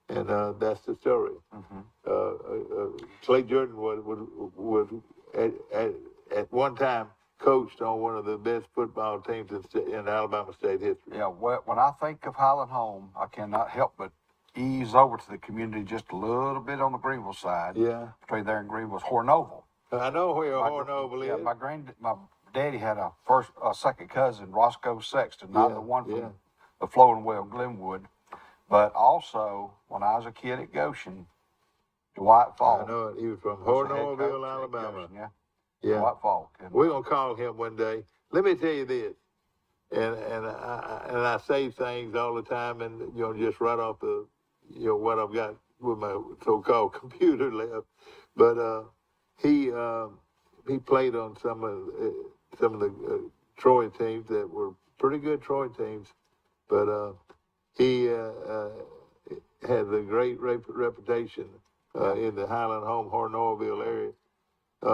and that's the story. Clay Jordan was at one time coached on one of the best football teams in Alabama State history. Yeah, well, when I think of Highland Home, I cannot help but ease over to the community just a little bit on the Greenville side. Yeah. Between there and Greenville's Hornoval. I know where Hornoval is. Yeah, my daddy had a second cousin, Roscoe Sexton, not the one from the Flowing Well, Glenwood, but also when I was a kid at Goshen, Dwight Falk. I know it. He was from was the head Hornoville, coach at Alabama. Goshen, yeah. Yeah. Dwight Falk. And, We're gonna call him one day. Let me tell you this, and I say things all the time, and just right off the what I've got with my so-called computer left, but he played on some of the Troy teams that were pretty good Troy teams, but he has a great reputation in the Highland Home Hornorville area.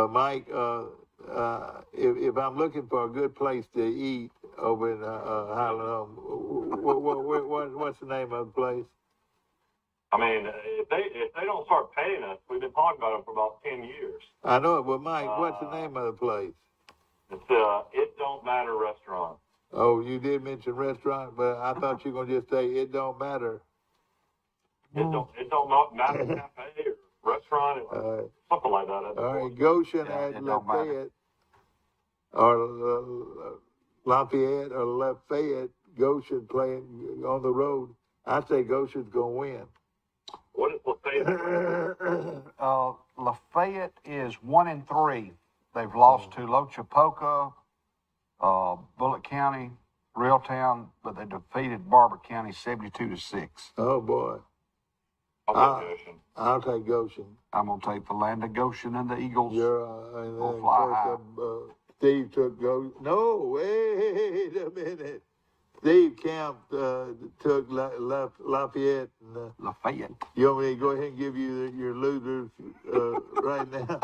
Mike, if I'm looking for a good place to eat over in Highland Home, what's the name of the place? I mean, if they don't start paying us, we've been talking about it for about 10 years. I know it, but Mike, what's the name of the place? It's It Don't Matter Restaurant. Oh, you did mention restaurant, but I thought you were gonna just say it don't matter. It don't matter cafe or restaurant or something like that. All right, Goshen at Lafayette or Lafayette or Lafayette, Goshen playing on the road. I say Goshen's gonna win. What is Lafayette? Lafayette is 1-3. They've lost to Lochapoka, Bullitt County, Reeltown, but they defeated Barber County 72-6. Oh boy. I'll take Goshen. I'm gonna take the land of Goshen and the Eagles. And will then fly high. Steve took Goshen. No, wait a minute. Steve Camp took Lafayette. And, Lafayette. You want me to go ahead and give you your losers right now?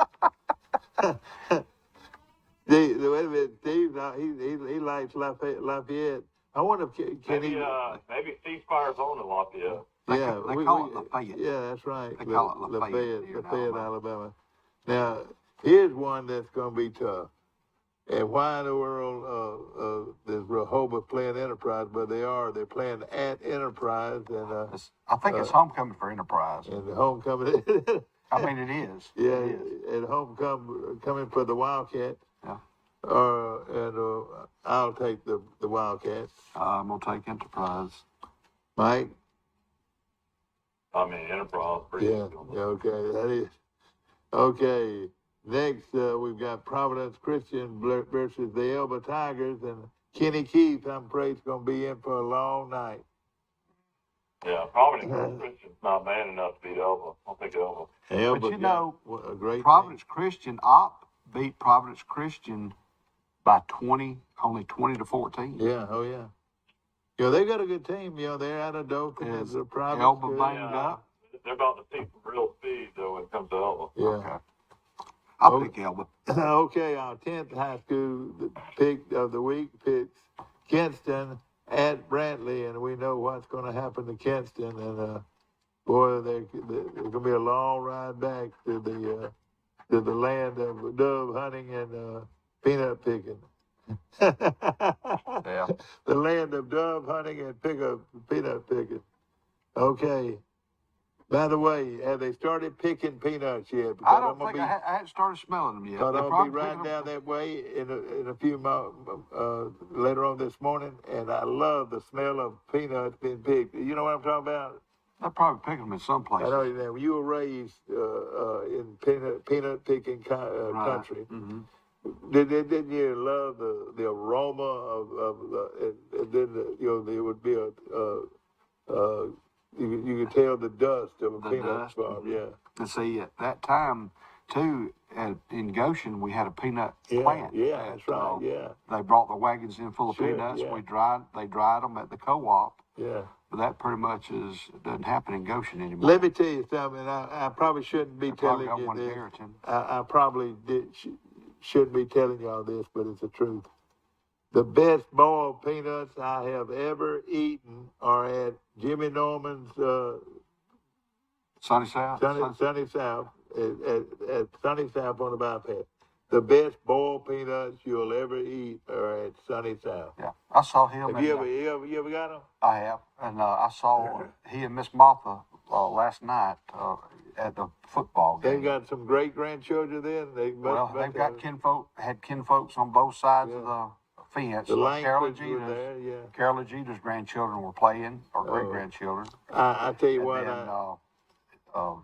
Wait a minute, Steve. He likes Lafayette. I wonder if maybe Steve Spire's on in Lafayette. They call it Lafayette. Yeah, that's right. They call it Lafayette Lafayette, Alabama. Now, here's one that's going to be tough. And why in the world is Rehoboth playing Enterprise? But they're playing at Enterprise, and I think it's homecoming for Enterprise. And the homecoming. I mean, it is. Yeah, it is. And homecoming for the Wildcats. Yeah. And I'll take the Wildcats. I'm gonna take Enterprise. Mike. I mean, Enterprise. Yeah. Okay. That is okay. Next, we've got Providence Christian versus the Elba Tigers, and Kenny Keith, I'm afraid, is going to be in for a long night. Yeah, Providence Christian's not man enough to beat Elba. I don't think Elba. But a great Providence Christian beat Providence Christian by 20, only 20-14. Yeah, oh yeah. They got a good team. They're out of Dothan. Is a Providence. Elba banged up? They're about to see some real speed, though, when it comes to Elba. Yeah. Okay. I'll pick Elba. Okay, our 10th high school pick of the week picks Kinston at Brantley, and we know what's going to happen to Kinston. And boy, there's going to be a long ride back to the land of dove hunting and peanut picking. Yeah. The land of dove hunting and peanut picking. Okay. By the way, have they started picking peanuts yet? I don't think I hadn't started smelling them yet. Because I'll be riding down that way in a few later on this morning, and I love the smell of peanuts being picked. You know what I'm talking about? They're probably picking them in some places. I know you know. You were raised in peanut picking country. Mm-hmm. Didn't you love the aroma of and then there would be you could tell the dust of a peanut farm, yeah. And see, at that time, too, in Goshen, we had a peanut plant. Yeah, that's right, yeah. They brought the wagons in full of peanuts. Yeah. They dried them at the co-op. Yeah. But that pretty much doesn't happen in Goshen anymore. Let me tell you something. I probably shouldn't be telling you this. I probably shouldn't be telling y'all this, but it's the truth. The best boiled peanuts I have ever eaten are at Jimmy Norman's Sunny South? Sunny South, at Sunny South on the bypass. The best boiled peanuts you'll ever eat are at Sunny South. Yeah, I saw him. Have you ever got them? I have, and I saw he and Miss Martha last night at the football game. They've got some great grandchildren then. They've got kinfolks on both sides of the fence. The Carol Langfords were there, yeah. Carol Jeter's grandchildren were playing, or great grandchildren. I tell you what,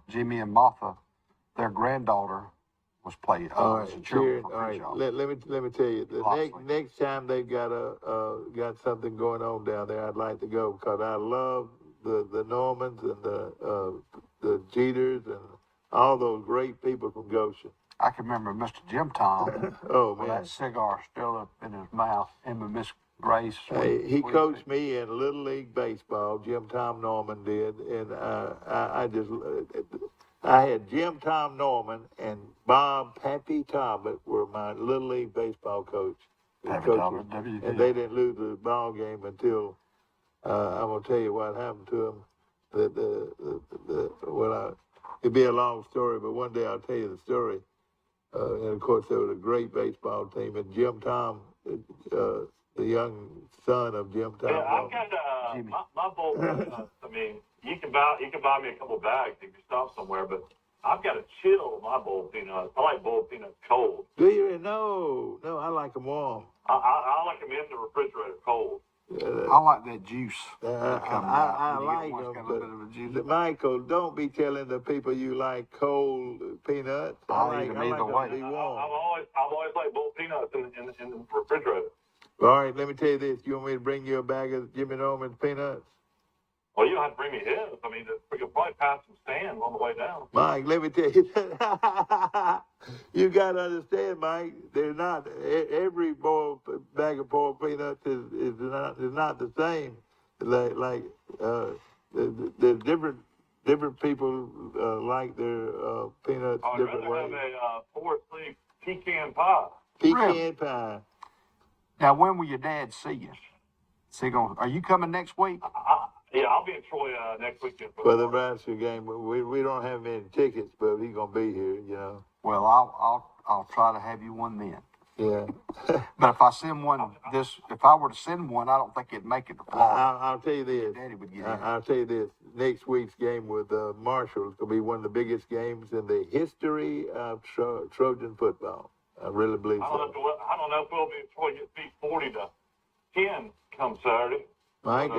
Jimmy and Martha, their granddaughter was playing. all right. Let me tell you, the next time they got got something going on down there, I'd like to go because I love the Normans and the Jeters and all those great people from Goshen. I can remember Mr. Jim Tom. Oh with man, that cigar still up in his mouth. Him and Miss Grace. he coached me in Little League Baseball. Jim Tom Norman did, and I had Jim Tom Norman and Bob Pappy Talbot were my Little League Baseball coach. Talbot, and they didn't lose the ball game until I'm gonna tell you what happened to them. It'd be a long story, but one day I'll tell you the story. And of course, there was a great baseball team, and Jim Tom, the young son of Jim Tom. Yeah, I've got my bowl peanuts. I mean, you can buy me a couple bags if you stop somewhere, but I've got to chill my bowl peanuts. I like bowl peanuts cold. Do you? No, I like them warm. I like them in the refrigerator cold. I like that juice. I like them, but Michael, don't be telling the people you like cold peanuts. I like them to be warm. I've always liked bowl peanuts in the refrigerator. All right, let me tell you this. You want me to bring you a bag of Jimmy Norman's peanuts? Well, you don't have to bring me his. I mean, we could probably pass some stands on the way down. Mike, let me tell you, you got to understand, Mike. They're not every bag of boiled peanuts is not the same. There's different people like their peanuts different ways. I'd rather have a Forest League pecan pie. Pecan pie. Now, when will your dad see you? Are you coming next week? Yeah, I'll be in Troy next weekend for the Nebraska game. We don't have many tickets, but he's gonna be here. You know. Well, I'll try to have you one then. Yeah. But if I send one if I were to send one, I don't think it'd make it to Florida. I'll tell you this. Daddy would get I'll tell you this. Next week's game with Marshall is gonna be one of the biggest games in the history of Trojan football. I really believe so. I don't know if we'll be in Troy get beat 40-10 come Saturday. Mike,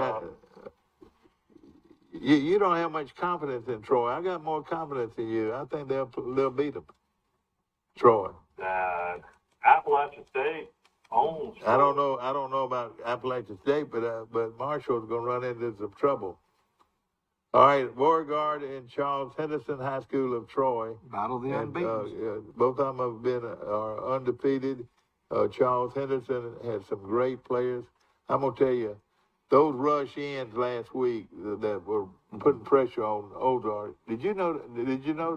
you don't have much confidence in Troy. I got more confidence in you. I think they'll beat them. Troy. Appalachian State owns. I don't know about Appalachian State, but Marshall's going to run into some trouble. All right, Beauregard and Charles Henderson High School of Troy. Battle of the unbeaten. Both of them are undefeated. Charles Henderson had some great players. I'm going to tell you, those rush ends last week that were putting pressure on Ozark. Did you know?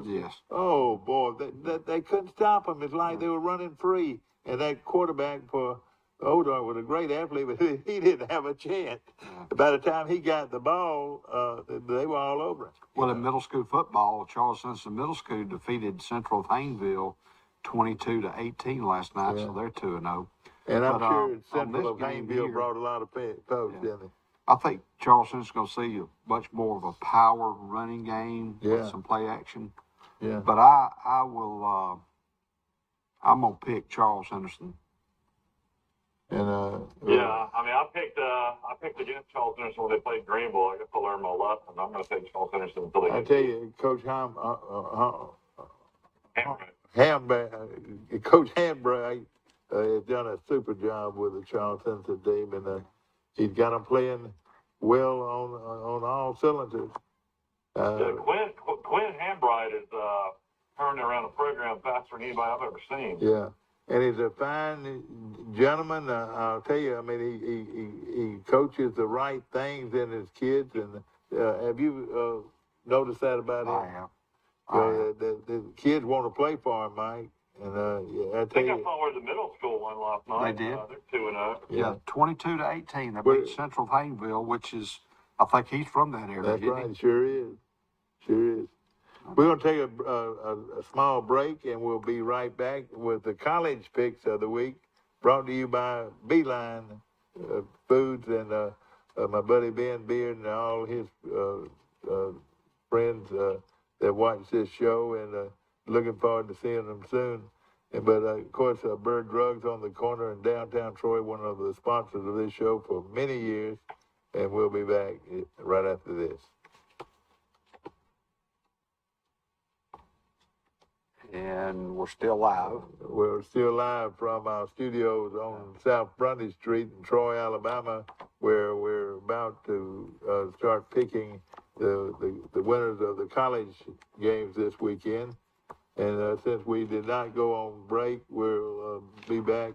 Yes. Oh boy, they couldn't stop them. It's like they were running free. And that quarterback for Ozark was a great athlete, but he didn't have a chance. By the time he got the ball, they were all over him. Well, in middle school football, Charles Henderson Middle School defeated Central of Haynesville 22-18 last night, so they're 2-0. And I'm sure Central of Haynesville brought a lot of folks, didn't they? I think Charles Henderson's going to see a much more of a power running game with some play action. Yeah. But I will. I'm going to pick Charles Henderson. And yeah, I mean, I picked against Charles Henderson when they played Greenville. I guess I learned my lesson. I'm going to take Charles Henderson until they get. I tell you, Coach Coach Hambright has done a super job with the Charles Henderson team, and he's got them playing well on all cylinders. Quinn Hambright is turning around the program faster than anybody I've ever seen. Yeah, and he's a fine gentleman. I'll tell you, I mean, he coaches the right things in his kids. And have you noticed that about him? I have. The kids want to play for him, Mike. And yeah, I I tell think I you, saw where the middle school won last night. They did. They're 2-0. Yeah, 22-18. They Where- beat Central Haynesville, which is, I think he's from that area. that's isn't right. Sure is. Sure is. We're going to take a small break, and we'll be right back with the college picks of the week, brought to you by Beeline Foods and my buddy Ben Beard and all his friends that watch this show, and looking forward to seeing them soon. But of course, Bird Drugs on the corner in downtown Troy, one of the sponsors of this show for many years, and we'll be back right after this. And we're still live. We're still live from our studios on South Brundy Street in Troy, Alabama, where we're about to start picking the winners of the college games this weekend. And since we did not go on break, we'll be back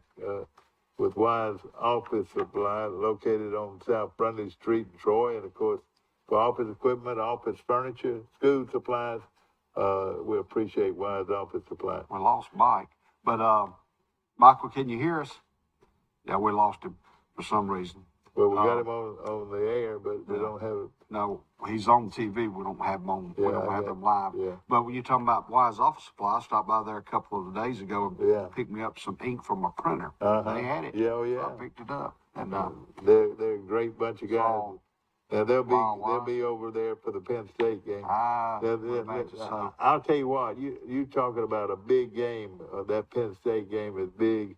with Wise Office Supply, located on South Brundy Street in Troy. And of course, for office equipment, office furniture, school supplies, we appreciate Wise Office Supply. We lost Mike. But, Michael, can you hear us? Yeah, we lost him for some reason. Well, we got him on the air, but we don't have it. No, he's on TV. We don't have him on. We don't have them live. Yeah. But when you're talking about Wise Office Supply, I stopped by there a couple of days ago and picked me up some ink from a printer. They had it. Yeah, oh, yeah. I picked it up. And they're a great bunch of guys. So, And they'll wow. be over there for the Penn State game. imagine so. I'll tell you what, you talking about a big game. That Penn State game is big.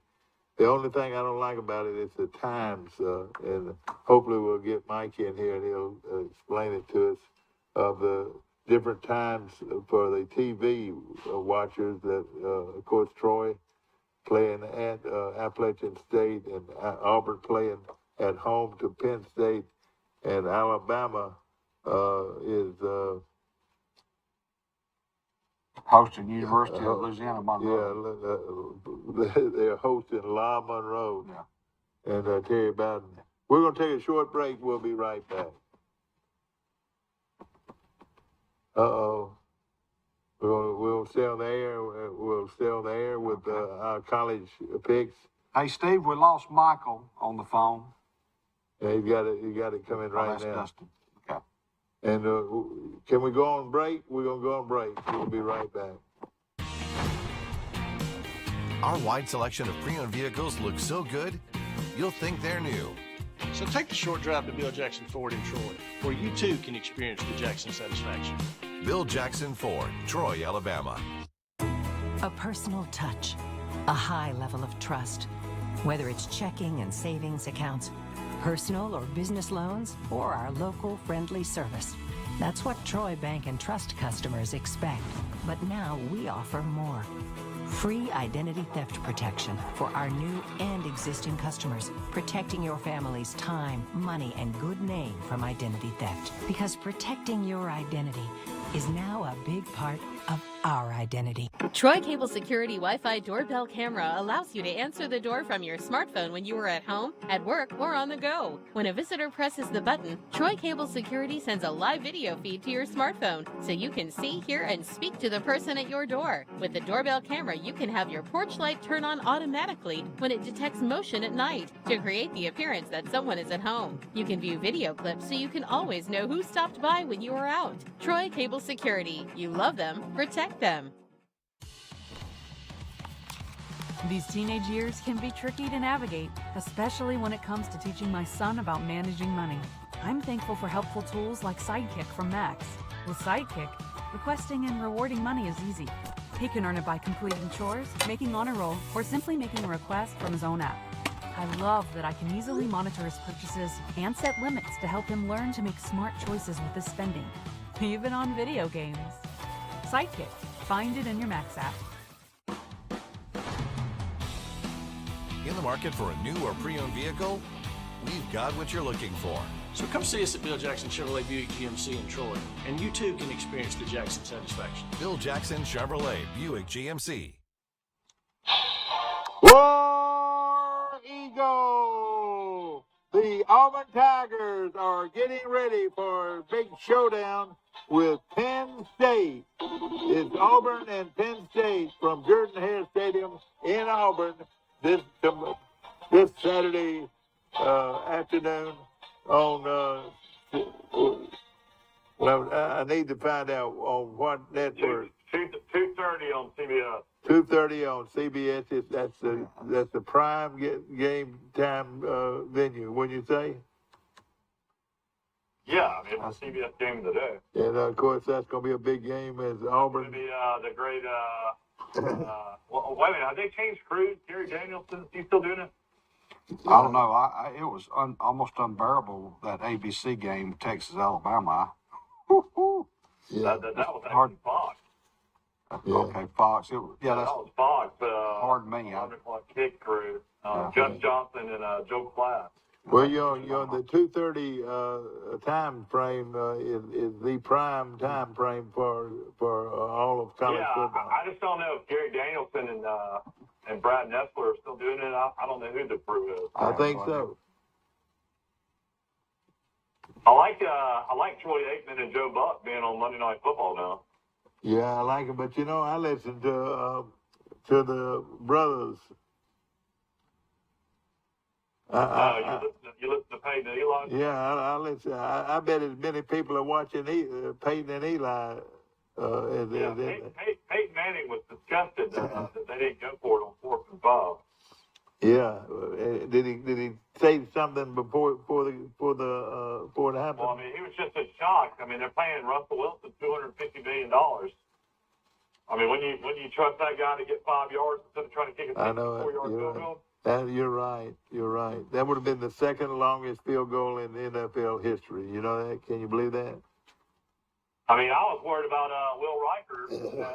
The only thing I don't like about it is the times, and hopefully we'll get Mike in here and he'll explain it to us, of the different times for the TV watchers that, of course, Troy playing at Appalachian State and Auburn playing at home to Penn State, and Alabama is hosting University of Louisiana Monroe. they're hosting La Monroe. Yeah. And Terry Bowden. We're going to take a short break. We'll be right back. We'll stay on the air. We'll stay on the air with our college picks. Hey, Steve, we lost Michael on the phone. Yeah, you got it coming right that's now. Dustin. Okay. And can we go on break? We're going to go on break. We'll be right back. Our wide selection of pre-owned vehicles looks so good, you'll think they're new. So take the short drive to Bill Jackson Ford in Troy, where you too can experience the Jackson satisfaction. Bill Jackson Ford, Troy, Alabama. A personal touch, a high level of trust. Whether it's checking and savings accounts, personal or business loans, or our local friendly service. That's what Troy Bank and Trust customers expect. But now we offer more. Free identity theft protection for our new and existing customers, protecting your family's time, money, and good name from identity theft. Because protecting your identity is now a big part of our identity. Troy Cable Security Wi-Fi doorbell camera allows you to answer the door from your smartphone when you are at home, at work, or on the go. When a visitor presses the button, Troy Cable Security sends a live video feed to your smartphone so you can see, hear, and speak to the person at your door. With the doorbell camera, you can have your porch light turn on automatically when it detects motion at night to create the appearance that someone is at home. You can view video clips so you can always know who stopped by when you are out. Troy Cable Security. You love them. Protect them. These teenage years can be tricky to navigate, especially when it comes to teaching my son about managing money. I'm thankful for helpful tools like Sidekick from Max. With Sidekick, requesting and rewarding money is easy. He can earn it by completing chores, making honor roll, or simply making a request from his own app. I love that I can easily monitor his purchases and set limits to help him learn to make smart choices with his spending, even on video games. Sidekick. Find it in your Max app. In the market for a new or pre-owned vehicle? We've got what you're looking for. So come see us at Bill Jackson Chevrolet Buick GMC in Troy, and you too can experience the Jackson satisfaction. Bill Jackson Chevrolet Buick GMC. War Eagle! The Auburn Tigers are getting ready for a big showdown with Penn State. It's Auburn and Penn State from Jordan-Hare Stadium in Auburn this Saturday afternoon on. Well, I need to find out on what network. 2:30 on CBS. 2:30 on CBS. That's the prime game time venue. Wouldn't you say? Yeah, I mean, it's the CBS game of the day. And of course, that's going to be a big game as Auburn. It's going to be the great. Well, wait a minute. Have they changed crews? Gary Danielson, is he still doing it? I don't know. It was almost unbearable, that ABC game, Texas Alabama. Yeah. That was actually Fox. Yeah. Okay, Fox. That was Fox. Pardon me. 11 o'clock kick crew. Gus Johnson and Joe Class. Well, you're on the 2:30 time frame is the prime time frame for all of college football. I just don't know if Gary Danielson and Brad Nessler are still doing it. I don't know who the crew is. I think so. I like Troy Aikman and Joe Buck being on Monday Night Football now. Yeah, I like it, but I listen to the brothers. You listen to Peyton and Eli? Yeah, I listen. I bet as many people are watching Peyton and Eli. Peyton Manning was disgusted that they didn't go for it on 4th and 5. Yeah, did he say something before it happened? Well, I mean, he was just in shock. I mean, they're paying Russell Wilson $250 million. I mean, when you trust that guy to get 5 yards instead of trying to kick a 64-yard field goal. You're right. You're right. That would have been the second longest field goal in NFL history. You know that? Can you believe that? I mean, I was worried about Will Riker,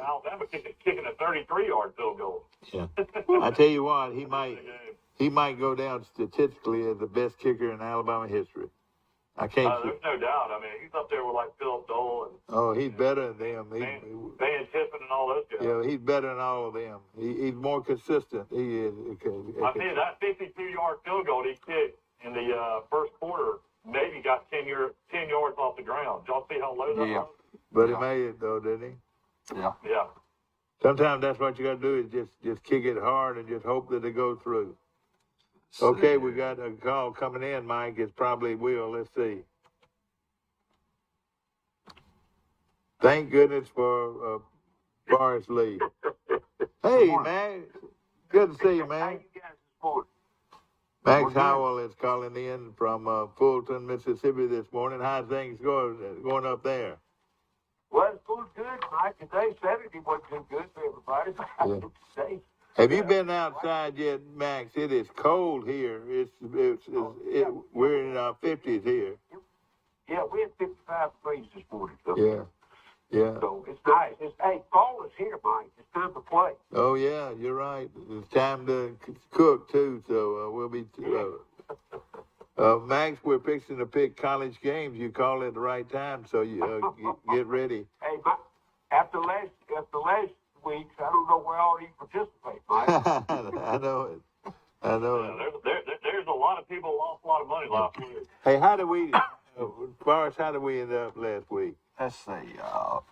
Alabama kicking a 33-yard field goal. Yeah. I tell you what, he might go down statistically as the best kicker in Alabama history. I can't. There's no doubt. I mean, he's up there with like Philip Dole and. He's better than them. Van Tiffin and all those guys. Yeah, he's better than all of them. He's more consistent. He is. I tell you, that 52-yard field goal he kicked in the first quarter maybe got 10 yards off the ground. Did y'all see how low that was? But he made it though, didn't he? Yeah. Yeah. Sometimes that's what you got to do is just kick it hard and just hope that it goes through. Okay, we got a call coming in, Mike. It's probably Will. Let's see. Thank goodness for Forrest Lee. Hey, man. Good to see you, man. Max Howell is calling in from Fulton, Mississippi this morning. How's things going up there? Well, it's going good, Mike. Today, Saturday, wasn't too good for everybody, but I did today. Have you been outside yet, Max? It is cold here. We're in our 50s here. Yeah, we had 55 degrees this morning. So. Yeah. So it's nice. Fall is here, Mike. It's time to play. Oh, yeah, you're right. It's time to cook, too, so we'll be... Max, we're fixing to pick college games. You call at the right time, so you get ready. Hey, after last week, I don't know where all you participate, Mike. I know it. There's a lot of people lost a lot of money last week. Hey, Forrest, how did we end up last week? Let's see. Go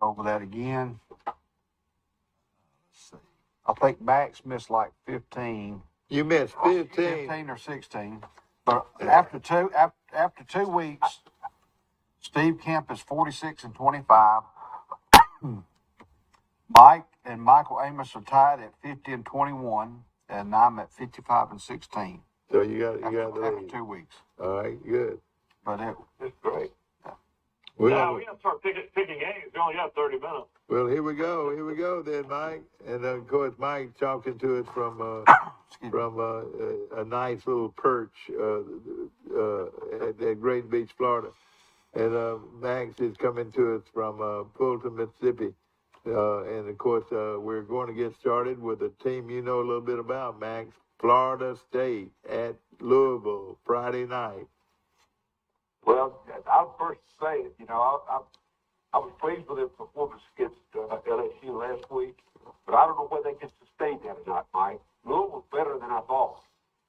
over that again. Let's see. I think Max missed like 15. You missed 15. 15 or 16. But after 2 weeks, Steve Kemp is 46-25. Mike and Michael Amos are tied at 50-21, and I'm at 55-16. So you got the after lead. 2 weeks. All right, good. But It's great. We got to start picking games. We only got 30 minutes. Well, here we go then, Mike. And of course, Mike talking to us from a nice little perch at Great Beach, Florida. And Max is coming to us from Fulton, Mississippi. And of course, we're going to get started with a team you know a little bit about, Max. Florida State at Louisville, Friday night. Well, I'll first say it. You know, I was pleased with their performance against LSU last week, but I don't know whether they can sustain that or not, Mike. Louisville's better than I thought.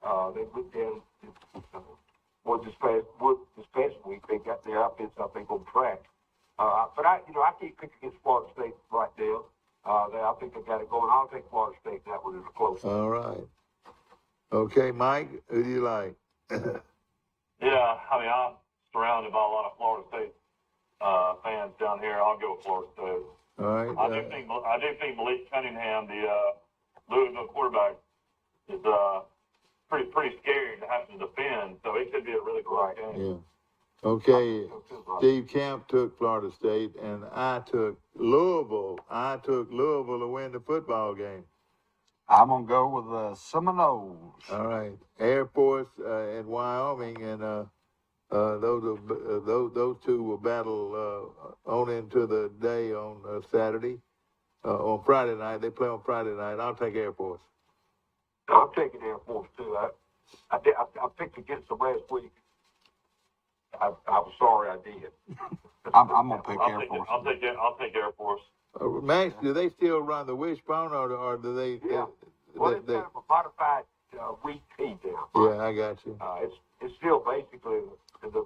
They went down, this past week, they got their offense, I think, on track. But I can't pick against Florida State right now. I think they got it going. I'll take Florida State. That one is close. All right. Okay, Mike, who do you like? Yeah, I mean, I'm surrounded by a lot of Florida State fans down here. I'll go with Florida State. All right. I do think Malik Cunningham, the Louisville quarterback, is pretty scary to have to defend. So it could be a really close game. Yeah. Okay, Steve Camp took Florida State, and I took Louisville. I took Louisville to win the football game. I'm going to go with the Seminoles. All right, Air Force and Wyoming, and those two will battle on into the day on Saturday. On Friday night, they play on Friday night. I'll take Air Force. I'm taking Air Force too. I picked against them last week. I'm sorry I did. I'm going to pick Air Force. I'll take Air Force. Max, do they still run the wishbone, or do they? Yeah. Well, it's kind of a modified weak team now. Yeah, I got you. It's still basically the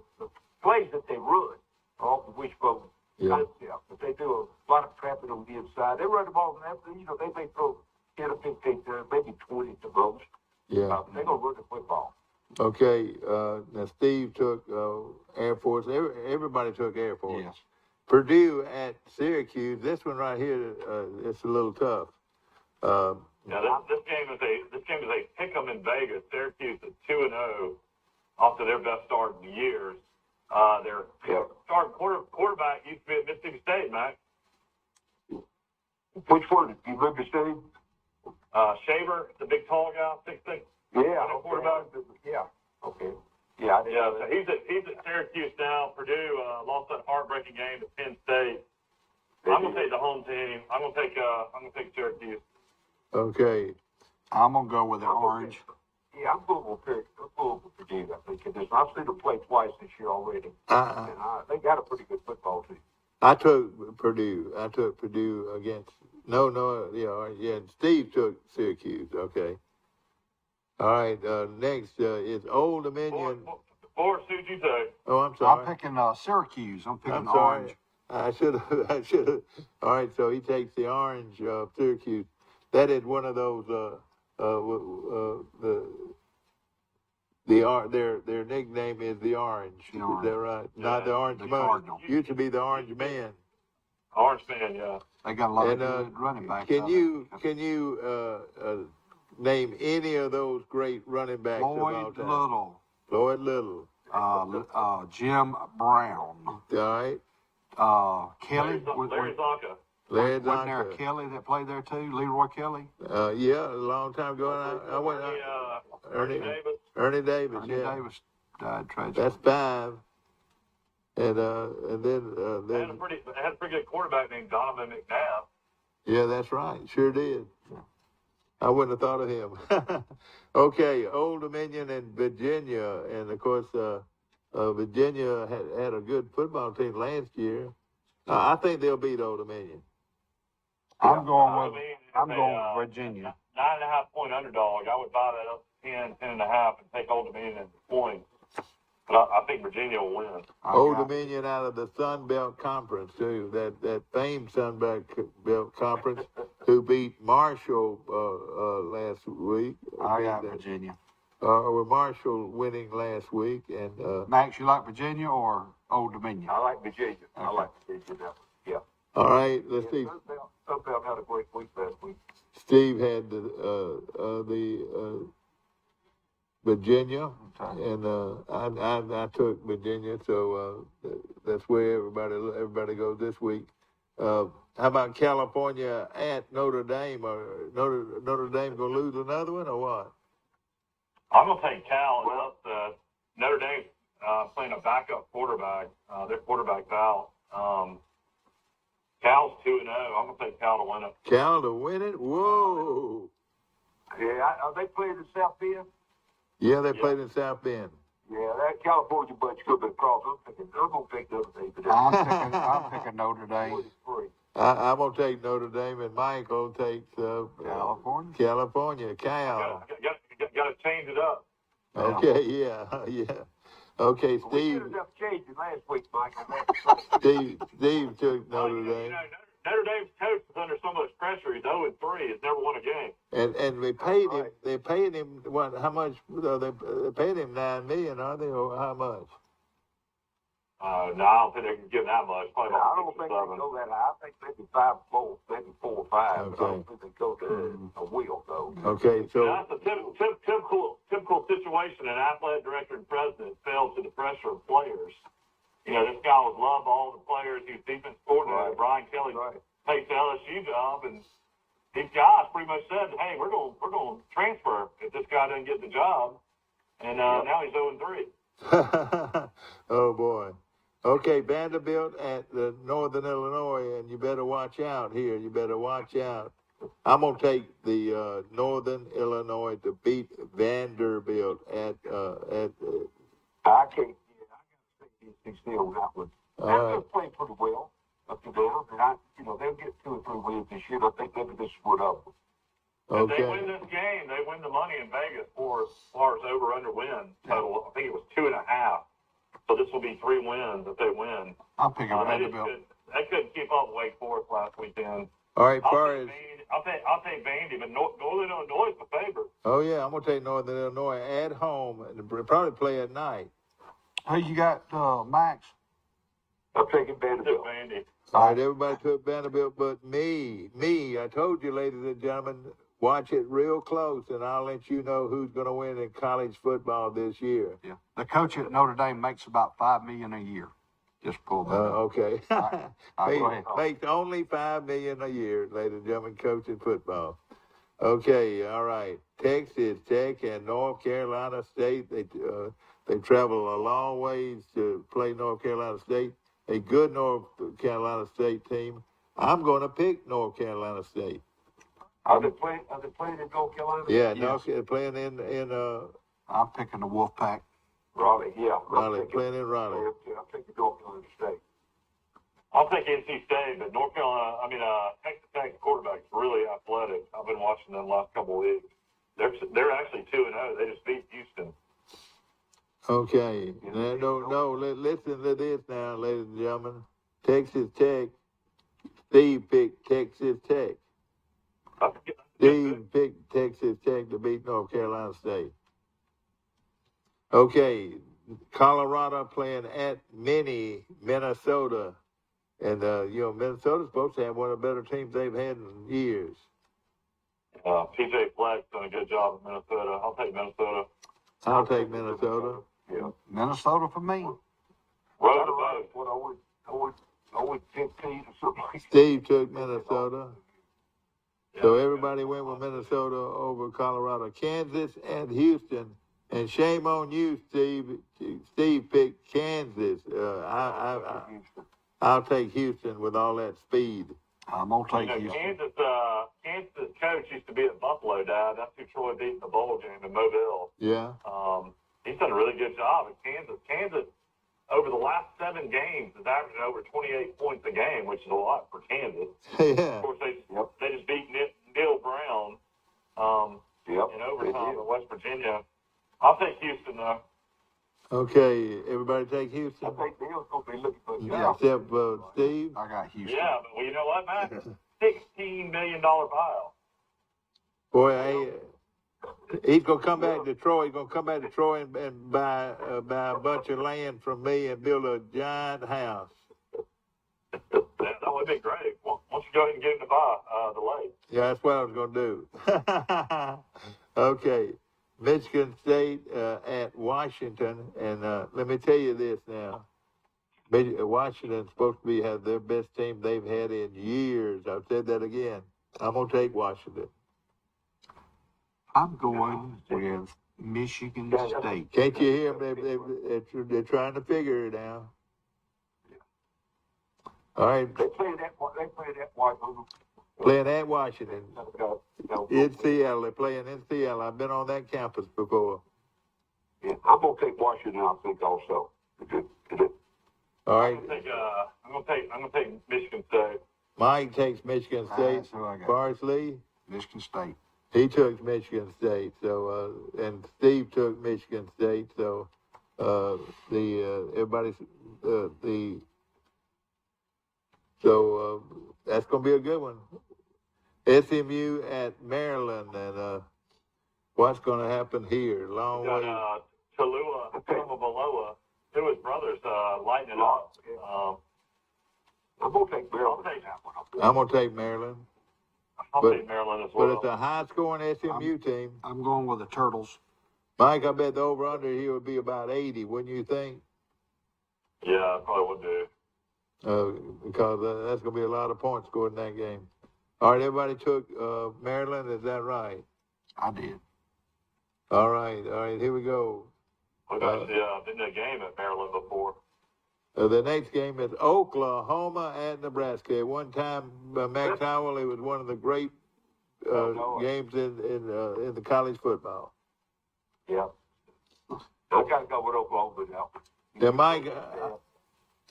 plays that they run are off the wishbone concept. But they do a lot of trapping on the inside. They run the ball, and they may throw 10 or 15, maybe 20 at the most. Yeah. They're going to run the football. Okay, now Steve took Air Force. Everybody took Air Force. Yes. Purdue at Syracuse. This one right here, it's a little tough. This game is a pick 'em in Vegas. Syracuse is 2-0 after their best start in years. Their starting quarterback used to be at Mississippi State, Mac. Which one? You remember, Steve? Shaver, the big tall guy, 6'6". Yeah. Quarterback. Yeah. Okay. Yeah. So he's at Syracuse now. Purdue lost that heartbreaking game to Penn State. I'm gonna take the home team. I'm gonna take Syracuse. Okay. I'm going to go with the Orange. Yeah, I'm going with Purdue, I think, in this. I've seen them play twice this year already. And they got a pretty good football team. I took Purdue. Against Steve took Syracuse. Okay. All right. Next is Old Dominion. Forrest, who'd you take? Oh, I'm sorry. I'm picking Syracuse. I'm picking the sorry. Orange. I should have. All right. So he takes the Orange Syracuse. That is one of those. Their nickname is the Orange. The Orange. Is that right? Yeah, Not the Orange the Money. Cardinal. Used to be the Orange Man. Orange fan, yeah. They got a lot And, of good running backs. Can you name any of those great running backs of all time? Floyd Little. Jim Brown. All right. Kelly. Larry Zonka. Larry Wasn't there Zonka. Kelly that played there too? Leroy Kelly? Yeah, a long time ago. I went. Ernie Davis. Ernie Davis. Ernie Yeah. Davis died tragically. That's 5. And then They had a pretty good quarterback named Donovan McNabb. yeah, that's right. Sure did. I wouldn't have thought of him. Okay, Old Dominion and Virginia, and of course, Virginia had a good football team last year. I think they'll beat Old Dominion. I'm going with Virginia. 9.5-point underdog. I would buy that up to 10.5, and take Old Dominion in points. But I think Virginia will win. Old Dominion out of the Sun Belt Conference too. That famed Sun Belt Conference, who beat Marshall last week. I got Virginia. With Marshall winning last week, and Max, you like Virginia or Old Dominion? I like Virginia. Okay. I like Virginia now. Yeah. all right. Let's see. Sun Belt had a great week last week. Steve had the Virginia, Okay. and I took Virginia, so that's where everybody goes this week. How about California at Notre Dame? Or Notre Dame gonna lose another one or what? I'm going to take Cal and upset. Notre Dame playing a backup quarterback. Their quarterback's out. Cal's 2-0. I'm going to take Cal to win it. Cal to win it? Whoa! Yeah, are they playing in South Bend? Yeah, they played in South Bend. Yeah, that California bunch could be crossed. I'm going to pick Notre Dame today. I'm picking Notre Dame. I'm gonna take Notre Dame, and Mike will take California. California, Cal. Got to change it up. Okay, yeah, yeah. Okay, We Steve, ended up changing last week, Mike. Steve took Well, Notre you Dame. know, Notre Dame's coach is under so much pressure. He's 0-3. He's never won a game. And they paid him. They paid him what? How much? They paid him $9 million, are they, or how much? No, I don't think they can give that much. Probably I about don't 6 think or they 7. go that high. I think maybe 5-4, maybe 4 or 5. But I Okay. don't think they go to a wheel though. Okay, so That's a typical situation. An athletic director and president fell to the pressure of players. You know, this guy was loved by all the players. He was defense coordinator. Right. Brian Kelly Right. takes the LSU job, and these guys pretty much said, "Hey, we're going to transfer if this guy doesn't get the job." And now he's 0-3. oh boy. Okay, Vanderbilt at the Northern Illinois, and you better watch out here. You better watch out. I'm gonna take the Northern Illinois to beat Vanderbilt at. I can't. Yeah, I got to say these still on that one. All They're right. playing pretty well up to now, and they'll get 2 or 3 wins this year. I think maybe this split up. If they win Okay. this game, they win the money in Vegas for as far as over/under win total. I think it was 2.5. So this will be 3 wins if they win. I'm picking They Vanderbilt. couldn't keep up with Wake Forest last weekend. All right, I'll far take as Vandy. I'll take Vandy, but Northern Illinois is the favorite. oh yeah, I'm gonna take Northern Illinois at home and probably play at night. Who you got, Max? I'm taking Took Vanderbilt. Vandy. All right, everybody took Vanderbilt, but me. I told you, ladies and gentlemen, watch it real close, and I'll let you know who's going to win in college football this year. Yeah. The coach at Notre Dame makes about $5 million a year. Just pull that up. Okay. All right, go ahead. Makes only $5 million a year, ladies and gentlemen, coaching football. Okay, all right. Texas Tech and North Carolina State. They travel a long ways to play North Carolina State. A good North Carolina State team. I'm going to pick North Carolina State. Are they playing in North Carolina? Yeah, Yes. North Carolina playing in I'm picking the Wolfpack. Raleigh, yeah. Raleigh, playing in Raleigh. I'm taking North Carolina State. I'll take NC State, but North Carolina. Texas Tech quarterback's really athletic. I've been watching them the last couple of weeks. They're actually 2-0. They just beat Houston. Okay. No. Listen to this now, ladies and gentlemen. Texas Tech. Steve picked Texas Tech. Steve picked Texas Tech to beat North Carolina State. Okay. Colorado playing at Minnesota. And, Minnesota's supposed to have one of the better teams they've had in years. PJ Fleck's done a good job in Minnesota. I'll take Minnesota. I'll take Minnesota. Yeah. Minnesota for me. Road to vote. What I would 15 or something like that. Steve took Minnesota. So everybody went with Minnesota over Colorado. Kansas and Houston. And shame on you, Steve. Steve picked Kansas. I'll take Houston with all that speed. I'm going to take Houston. Kansas coach used to be at Buffalo, Dad. That's who Troy beat in the bowl game in Mobile. Yeah. He's done a really good job at Kansas. Kansas, over the last 7 games, is averaging over 28 points a game, which is a lot for Kansas. Yeah. Of course, they just beat Neil Brown in overtime at West Virginia. I'll take Houston, though. Okay, everybody take Houston. I think Neil's going to be looking for a Yeah. job. Except Steve. I got Houston. Yeah, but you know what, Matt? $16 million buyout. Boy, he's gonna come back to Troy. He's gonna come back to Troy and buy a bunch of land from me and build a giant house. That would be great. Why don't you go ahead and get him to buy the lake? Yeah, that's what I was gonna do. Okay, Michigan State at Washington, and let me tell you this now. Washington's supposed to have their best team they've had in years. I've said that again. I'm gonna take Washington. I'm going with Michigan State. Can't you hear them? They're trying to figure it out. All right, They play that Washington. playing at Washington. In Seattle, they're playing in Seattle. I've been on that campus before. Yeah, I'm going to take Washington, I think, also. All I'm right, gonna take Michigan State. Mike takes Michigan State. That's who I got. Forrest Lee. Michigan State. He took Michigan State, so and Steve took Michigan State, so everybody's that's gonna be a good one. SMU at Maryland, and what's gonna happen here? Long Got way. Tuamavaloa, two of his brothers lighting it up. I'm gonna take Maryland. I'm gonna take Maryland, I'll but- take Maryland as but well. it's a high-scoring SMU team. I'm going with the Turtles. Mike, I bet the over/under here would be about 80, wouldn't you think? Yeah, I probably would do. Because that's going to be a lot of points scored in that game. All right, everybody took Maryland, is that right? I did. All right, here we go. I've actually been to a game at Maryland before. The next game is Oklahoma at Nebraska. At one time, Max Howell, it was one of the great games in the college football. Yeah. I gotta go with Oklahoma now. Now, Mike,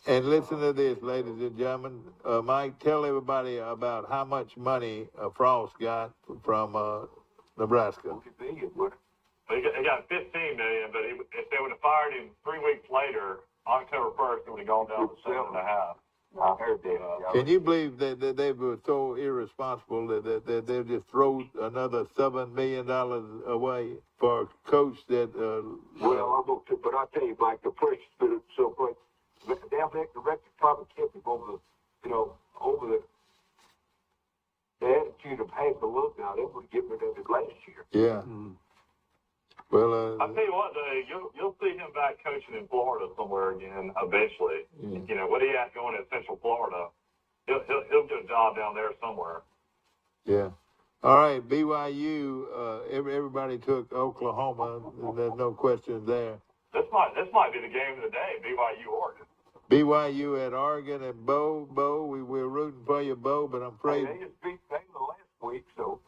and listen to this, ladies and gentlemen. Mike, tell everybody about how much money Frost got from Nebraska. He got $15 million, but if they would have fired him 3 weeks later, October 1st, it would have gone down to 7.5. I heard that. Can you believe that they were so irresponsible that they just throw another $7 million away for a coach that? Well, I'm gonna, but I tell you, Mike, the pressure been so great. Damn, the director probably kept him over the attitude of having to look now. They would get rid of it last year. Yeah. Mm-hmm. Well, I'll tell you what, though, you'll see him back coaching in Florida somewhere again eventually. Yeah. You know, what he has going in Central Florida, he'll get a job down there somewhere. Yeah. All right, BYU. Everybody took Oklahoma. There's no questions there. This might be the game of the day, BYU Oregon. BYU at Oregon and Bo, we're rooting for you, Bo, but I'm afraid. Hey, they just beat Baylor last week, so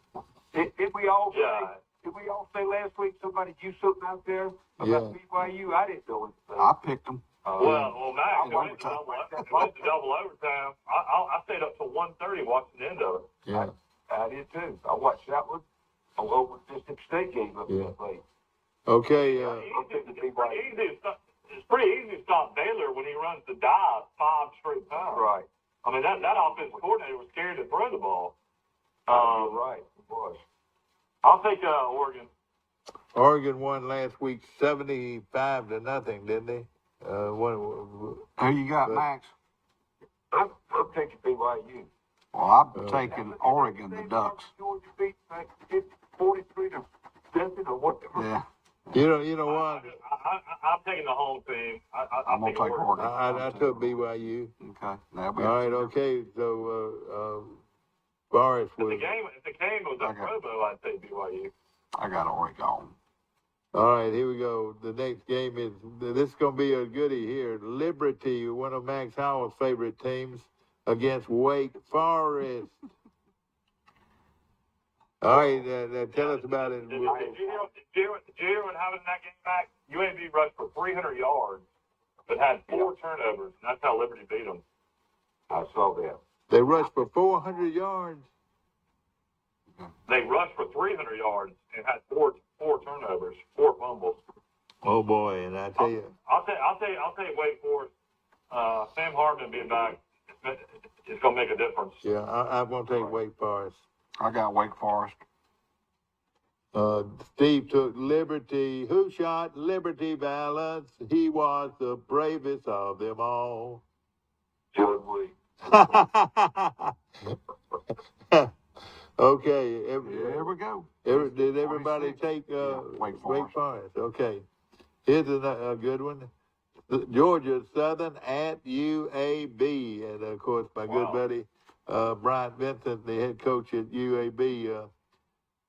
did we all say? Yeah. Did we all say last week somebody do something out there about BYU? I didn't know anything. I picked them. Well, Max, it went to overtime. double overtime. I stayed up till 1:30 watching the end of it. Yeah. I did too. I watched that one. I over Mississippi State game up Yeah. that late. Okay. It's pretty easy to stop Baylor when he runs the dive 5 straight times. Right. I mean, that offensive coordinator was scared to throw the ball. You're right. It was. I'll take Oregon. Oregon won last week 75-0, didn't they? Who you got, Max? I'm taking BYU. Well, I'm taking Oregon, the Ducks. Georgia beat like 43 to 7 or whatever. Yeah. You know what? I'm taking the home team. I'm going to take Oregon. I took BYU. Okay. Now All right, okay. So, Boris was. If the game was at Provo, I'd take BYU. I got Oregon. All right, here we go. The next game this is going to be a goodie here. Liberty, one of Max Howell's favorite teams, against Wake Forest. All right, tell us about it. Did you hear what happened in that game back? UAB rushed for 300 yards, but had 4 turnovers, and that's how Liberty beat them. I saw that. They rushed for 400 yards. They rushed for 300 yards and had 4 turnovers, 4 fumbles. Oh boy, and I tell you, I'll take Wake Forest. Sam Hartman being back, it's going to make a difference. yeah, I'm going to take Wake Forest. I got Wake Forest. Steve took Liberty. Who shot Liberty Valance? He was the bravest of them all. John Wayne. Okay. Here we go. Did everybody 26. take Wake Wake Forest? Okay. Here's a good one. Georgia Southern at UAB. And, of course, my good buddy Bryant Vincent, the head coach at UAB.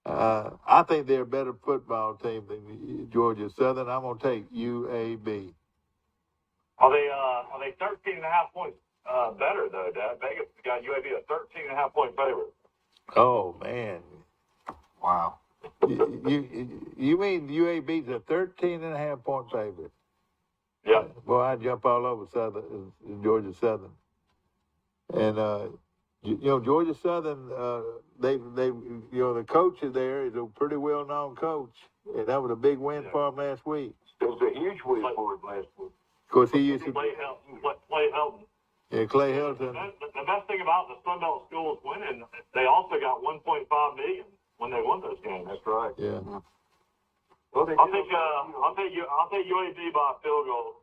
I think they're a better football team than Georgia Southern. I'm going to take UAB. Are they 13.5 points better, though, Dad? Vegas got UAB a 13.5 point favorite. Oh, man. Wow. You mean UAB's a 13.5 point favorite? Yeah. Boy, I'd jump all over Georgia Southern. And Georgia Southern, the coach there is a pretty well-known coach, and that was a big win for him last week. It was a huge win for him last week. Of course, he used to. Clay Helton. Yeah, Clay Hilton. The best thing about the Sun Belt schools winning, they also got $1.5 million when they won those games. That's right. Yeah. Well, I'll take UAB by a field goal.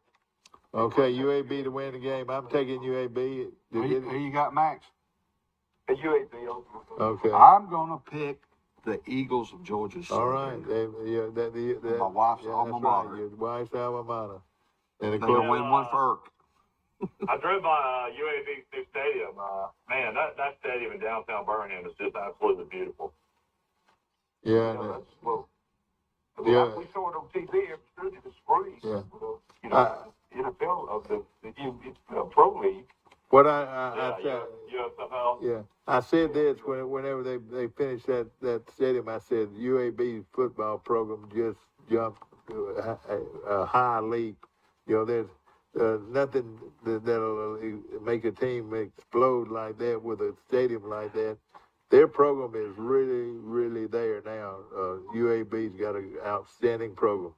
Okay, UAB to win the game. I'm taking UAB. Who you got, Max? The UAB. Okay. I'm going to pick the Eagles of Georgia. All right. My wife's alma mater. Your wife's alma mater. And of They're going to course, win one for Irk. I drove by UAB new stadium. Man, that stadium in downtown Birmingham is just absolutely beautiful. yeah. We saw it on TV every the spring. Yeah. NFL of the Pro League. What I said. USFL. Yeah, I said this whenever they finished that stadium. I said UAB football program just jumped a high leap. There's nothing that'll make a team explode like that with a stadium like that. Their program is really, really there now. UAB's got an outstanding program.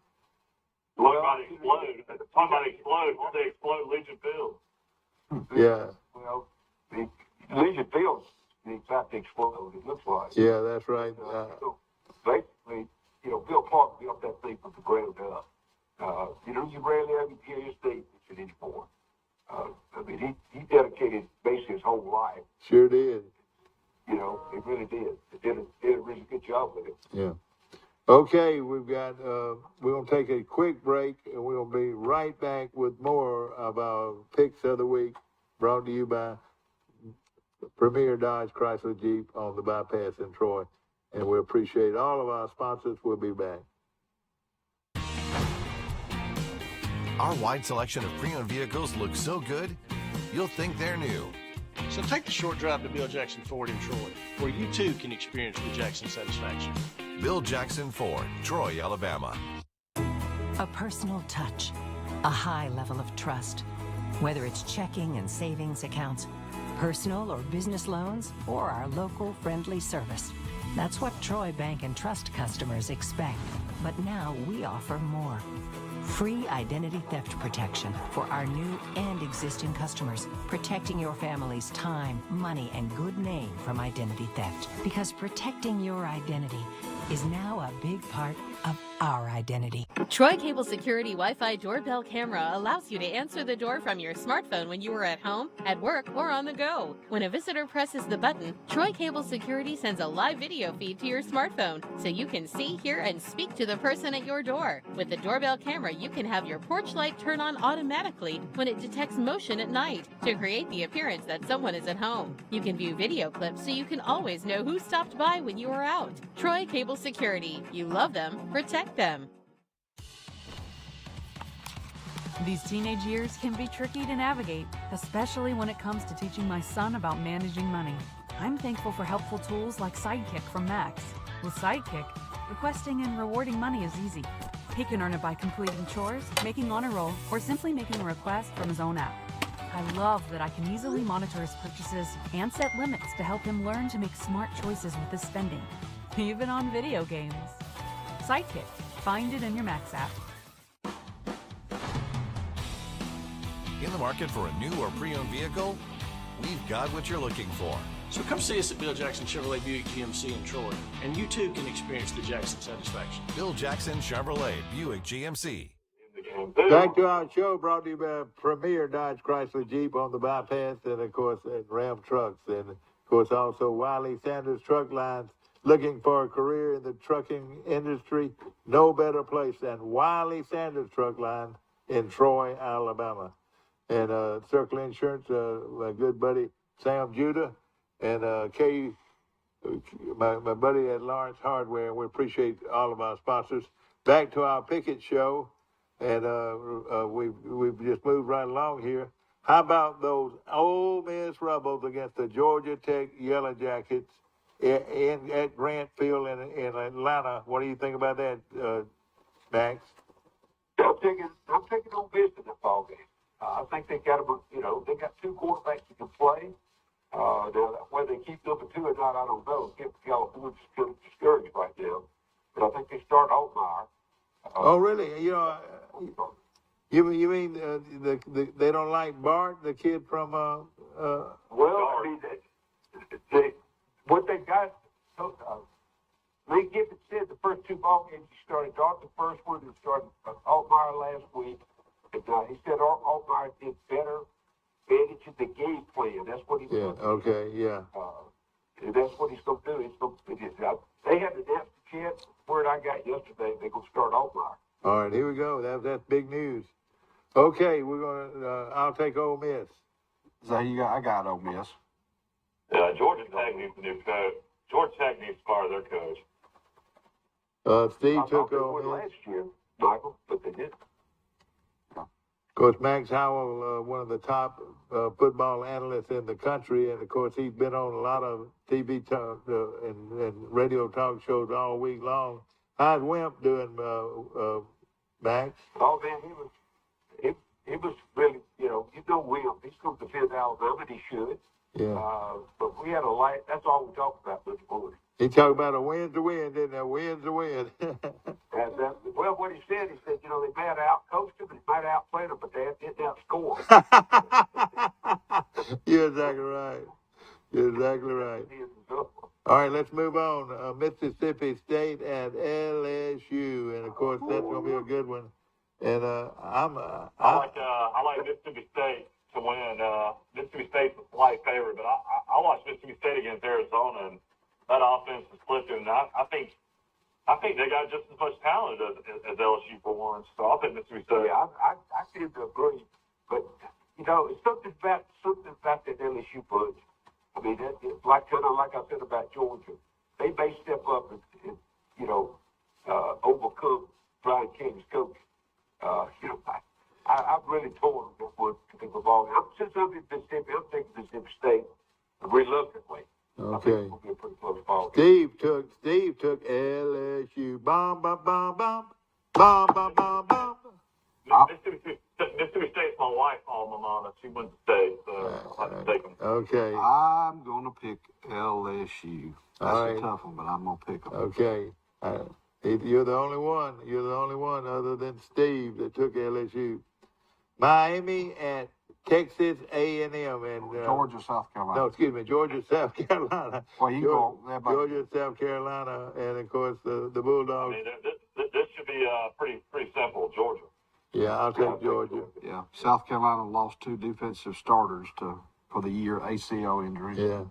Talk about explode. Won't they explode Legion Field? Yeah. Well, the Legion Field's about to explode, it looks like. Yeah, that's right. So basically, Bill Clark built that thing from the ground up. You rarely ever hear his statements anymore. He dedicated basically his whole life. Sure did. It really did. It did a really good job with it. Yeah. Okay, we're going to take a quick break, and we'll be right back with more of our picks of the week, brought to you by Premier Dodge Chrysler Jeep on the bypass in Troy. And we appreciate all of our sponsors. We'll be back. Our wide selection of pre-owned vehicles looks so good, you'll think they're new. So take the short drive to Bill Jackson Ford in Troy, where you too can experience the Jackson satisfaction. Bill Jackson Ford, Troy, Alabama. A personal touch, a high level of trust. Whether it's checking and savings accounts, personal or business loans, or our local friendly service. That's what Troy Bank and Trust customers expect. But now we offer more. Free identity theft protection for our new and existing customers, protecting your family's time, money, and good name from identity theft. Because protecting your identity is now a big part of our identity. Troy Cable Security Wi-Fi doorbell camera allows you to answer the door from your smartphone when you are at home, at work, or on the go. When a visitor presses the button, Troy Cable Security sends a live video feed to your smartphone so you can see, hear, and speak to the person at your door. With the doorbell camera, you can have your porch light turn on automatically when it detects motion at night to create the appearance that someone is at home. You can view video clips so you can always know who stopped by when you are out. Troy Cable Security. You love them, protect them. These teenage years can be tricky to navigate, especially when it comes to teaching my son about managing money. I'm thankful for helpful tools like Sidekick from Max. With Sidekick, requesting and rewarding money is easy. He can earn it by completing chores, making honor roll, or simply making a request from his own app. I love that I can easily monitor his purchases and set limits to help him learn to make smart choices with his spending, even on video games. Sidekick. Find it in your Max app. In the market for a new or pre-owned vehicle? We've got what you're looking for. So come see us at Bill Jackson Chevrolet Buick GMC in Troy, and you too can experience the Jackson satisfaction. Bill Jackson Chevrolet Buick GMC. Back to our show, brought to you by Premier Dodge Chrysler Jeep on the bypass, and of course Ram Trucks, and of course also Wiley Sanders Truck Lines. Looking for a career in the trucking industry? No better place than Wiley Sanders Truck Line in Troy, Alabama. And Circle Insurance, my good buddy Sam Judah, and my buddy at Lawrence Hardware. And we appreciate all of our sponsors. Back to our Pickett show, and we've just moved right along here. How about those Ole Miss Rebels against the Georgia Tech Yellow Jackets at Grant Field in Atlanta? What do you think about that, Max? I'm taking Ole Miss in the ball game. I think they got two quarterbacks that can play. Now, whether they keep number 2 or not, I don't know. California's kind of discouraged right now. But I think they start Altmaier. Oh, really? You know, you mean they don't like Bart, the kid from Well, I mean, what they got, Lee Gibbons said the first 2 ball games he started. Dart, the first one, he started Altmaier last week. And he said Altmaier did better managing the game plan. That's what he was going to do. Okay, yeah. And that's what he's going to do. They haven't announced it yet. The word I got yesterday, they're going to start Altmaier. All right, here we go. That's big news. Okay, we're gonna. I'll take Ole Miss. So I got Ole Miss. Georgia Tech needs a new coach. Georgia Tech needs to fire their coach. Steve I took thought they Ole would Miss. last year, Michael, but they didn't. Of course, Max Howell, one of the top football analysts in the country, and of course he's been on a lot of TV talk and radio talk shows all week long. How's Wimp doing, Max? Oh man, he was really, William. He's going to defend Alabama, and he should. Yeah. But we had a light. That's all we talked about this morning. He talked about a win's a win, didn't he? A win's a win. Well, what he said, they might have out-coached him, and they might have outplayed him, but they didn't outscore him. You're exactly right. You're exactly right. All right, let's move on. Mississippi State at LSU, and of course that's going to be a good one. And I like Mississippi State to win. Mississippi State's a slight favorite, but I watched Mississippi State against Arizona, and that offense is clicking. I think they got just as much talent as LSU for once. So I'll take Mississippi State. Yeah, I tend to agree, but it's something about that LSU bunch. I mean, it's like I said about Georgia, they may step up and overcome Brian King's coach. I'm really torn on that one particular ball. Since I'm in Mississippi, I'm taking Mississippi State reluctantly. Okay. I think it's going to be a pretty close ball. Steve took LSU. Bomb, bomb, bomb, bomb. Bomb, bomb, bomb, bomb. Mississippi State's my wife's alma mater. She went to state, so I'll have to take them. Okay. I'm going to pick LSU. That's All right. a tough one, but I'm going to pick them. Okay. You're the only one. You're the only one other than Steve that took LSU. Miami at Texas A&M and Georgia, South Carolina. No, excuse me, Georgia, South Carolina. Well, you Georgia, South Carolina, and of course the Bulldogs. I mean, this should be pretty simple. Georgia. Yeah, I'll take Georgia. Yeah, South Carolina lost 2 defensive starters for the year ACL injury. Yeah.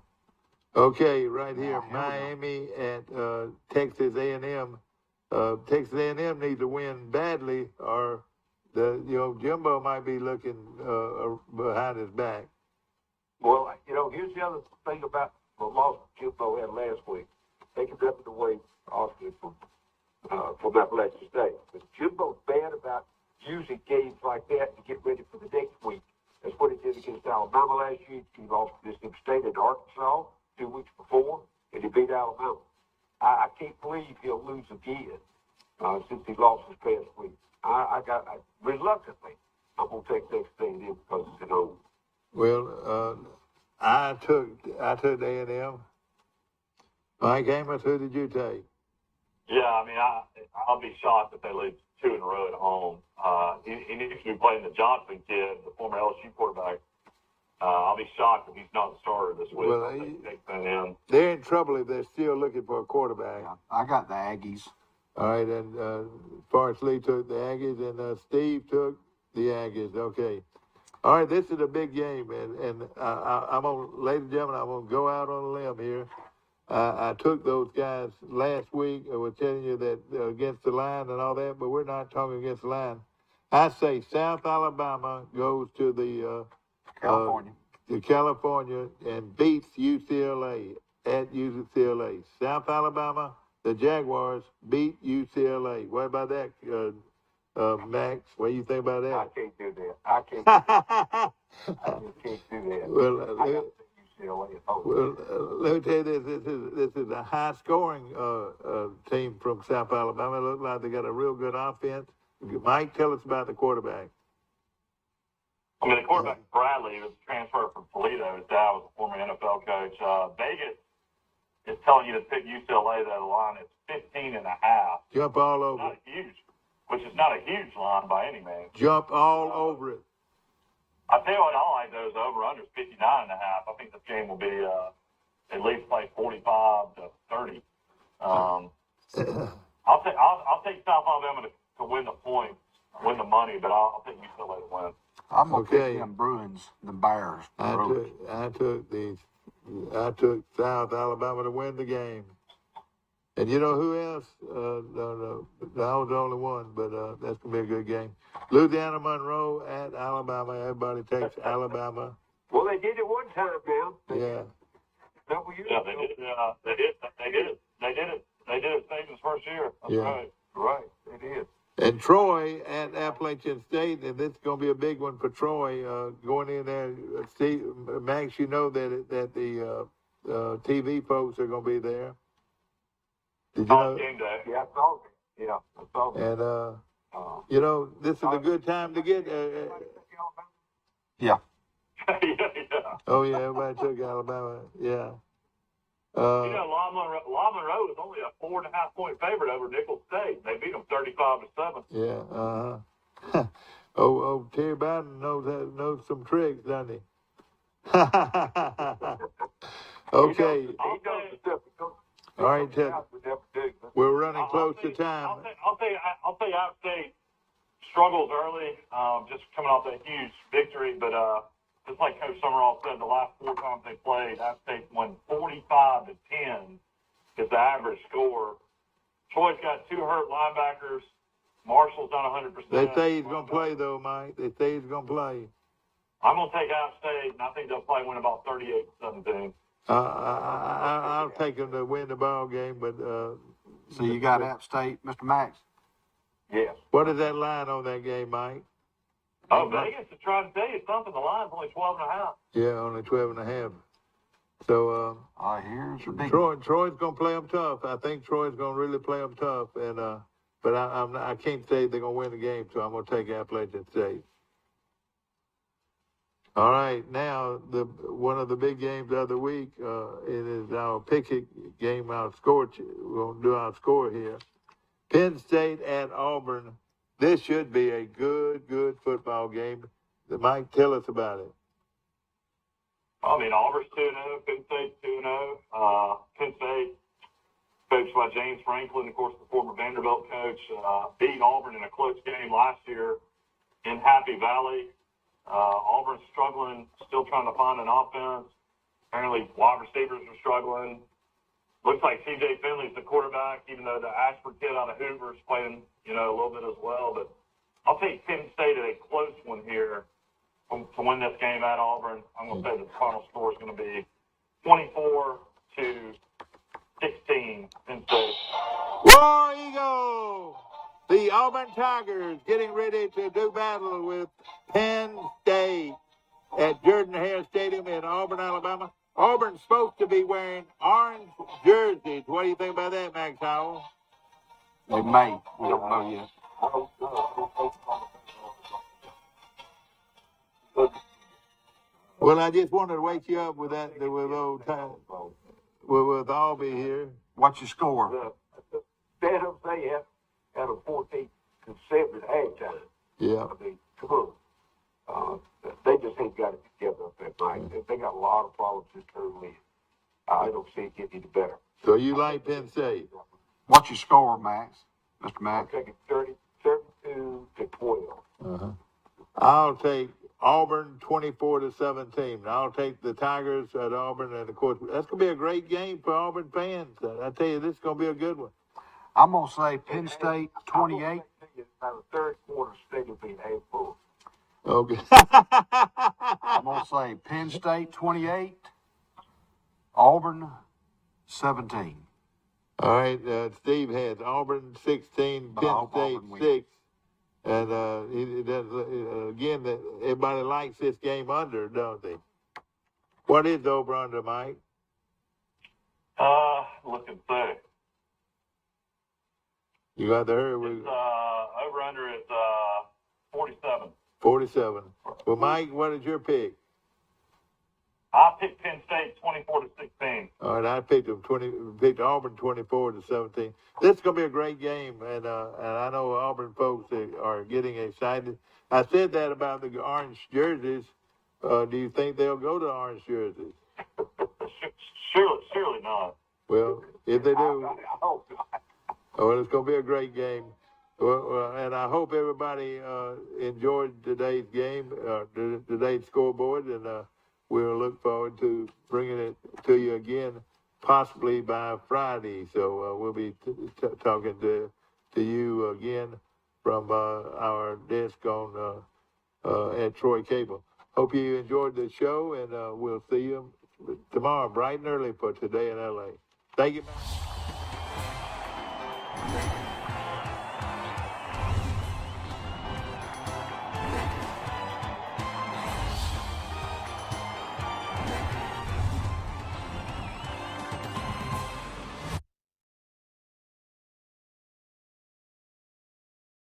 Okay, right here, Yeah, Miami at Texas A&M. Texas A&M needs to win badly, or Jimbo might be looking behind his back. Well, here's the other thing about the loss Jimbo had last week. Taking nothing away, Austin, from Appalachian State. But Jimbo's bad about using games like that to get ready for the next week. That's what he did against Alabama last year. He lost to Mississippi State and Arkansas 2 weeks before, and he beat Alabama. I can't believe he'll lose again since he lost his past week. Reluctantly, I'm going to take Texas A&M because it's at home. Well, I took A&M. Mike Amos, who did you take? Yeah, I mean, I'll be shocked if they lose 2 in a row at home. He needs to be playing the Johnson kid, the former LSU quarterback. I'll be shocked if he's not the starter this week. Well, they're in trouble if they're still looking for a quarterback. Yeah, I got the Aggies. All right, and Forrest Lee took the Aggies, and Steve took the Aggies. Okay. All right, this is a big game, and I'm on, ladies and gentlemen, I'm going to go out on a limb here. I took those guys last week. I was telling you that against the line and all that, but we're not talking against the line. I say South Alabama goes to the California and beats UCLA at UCLA. South Alabama, the Jaguars beat UCLA. What about that, Max? What do you think about that? I can't do that. I just can't do that. Well, let me tell you this is a high-scoring team from South Alabama. It looks like they got a real good offense. Mike, tell us about the quarterback. I mean, the quarterback Bradley was transferred from Toledo. His dad was a former NFL coach. Vegas is telling you to pick UCLA. That line is 15.5. Jump all over Not it. huge, which is not a huge line by any means. Jump all over it. I tell you what, I like those over/unders 59.5. I think this game will be at least like 45 to 30. I'll take South Alabama to win the points, win the money, but I'll take UCLA to win. I'm gonna Okay. pick them Bruins, the Bears. The Roach. I took South Alabama to win the game. And you know who else? No, I was the only one, but that's going to be a good game. Louisiana Monroe at Alabama. Everybody takes Alabama. Well, they did it one time, man. Yeah. Couple years Yeah, ago. they did it. They did it Saban's first year. That's Yeah. right. Right, they did. And Troy at Appalachian State, and this is going to be a big one for Troy. Going in there, Steve, Max, you know that the TV folks are going to be there. Did you know? Game day. Yeah, I saw it. Yeah, I saw it. And you know, this is a good time to get. Yeah. yeah. Oh yeah, everybody took Alabama. Yeah. You know, La Monroe is only a 4.5 point favorite over Nicholls State. They beat them 35-7. Yeah. Oh, Terry Biden knows some tricks, doesn't he? Okay. He knows the stuff. All right, Ted. We're running close to time. I'll tell you, Out State struggles early, just coming off that huge victory. But just like Coach Summerall said, the last 4 times they played, Out State won 45-10 is the average score. Troy's got 2 hurt linebackers. Marshall's not 100%. They say he's going to play, though, Mike. They say he's going to play. I'm going to take Out State, and I think they'll probably win about 38-17. I'll take them to win the ball game, but So you got App State, Mr. Max? Yes. what is that line on that game, Mike? Oh, Vegas is trying to tell you something. The line's only 12.5. Yeah, only 12.5. So Here's your big. Troy's going to play them tough. I think Troy's going to really play them tough, and but I can't say they're going to win the game, so I'm going to take Appalachian State. All right, now one of the big games of the week. It is our Pickett game. Our score. We're going to do our score here. Penn State at Auburn. This should be a good football game. Mike, tell us about it. I mean, Auburn's 2-0, Penn State 2-0. Penn State, coached by James Franklin, of course, the former Vanderbilt coach, beat Auburn in a close game last year in Happy Valley. Auburn's struggling, still trying to find an offense. Apparently, wide receivers are struggling. Looks like TJ Finley's the quarterback, even though the Ashford kid out of Hoover's playing, a little bit as well. But I'll take Penn State at a close one here to win this game at Auburn. I'm going to say the final score is going to be 24-16, Penn State. War Eagle! The Auburn Tigers getting ready to do battle with Penn State at Jordan-Hare Stadium in Auburn, Alabama. Auburn's supposed to be wearing orange jerseys. What do you think about that, Max Howell? They may. We don't know yet. Well, I just wanted to wake you up with that, with old time, with Albie here. What's your score? San Jose had a 14-7 halftime. Yeah. I mean, come on. They just ain't got it together up there, Mike. They got a lot of problems internally. I don't see it getting any better. So you like Penn State? What's your score, Max? Mr. I'm Max? taking 32-12. Uh-huh. I'll take Auburn 24-17. I'll take the Tigers at Auburn, and of course that's gonna be a great game for Auburn fans. I tell you, this is gonna be a good one. I'm going to say Penn State 28. By the third quarter, state will be half full. Okay. I'm going to say Penn State 28, Auburn 17. All right, Steve has Auburn 16, But I Penn hope State Auburn wins. 6. And again, everybody likes this game under, don't they? What is over under, Mike? Looking thick. You got to hurry. It's over under is 47. 47. Well, Mike, what is your pick? I picked Penn State 24-16. All right, I picked picked Auburn 24-17. This is gonna be a great game, and I know Auburn folks are getting excited. I said that about the orange jerseys. Do you think they'll go to orange jerseys? Surely not. Well, if they do, I hope not. well, it's gonna be a great game. Well, and I hope everybody enjoyed today's game, today's scoreboard, and we'll look forward to bringing it to you again, possibly by Friday. So we'll be talking to you again from our desk on at Troy Cable. Hope you enjoyed the show, and we'll see you tomorrow bright and early for Today in LA. Thank you.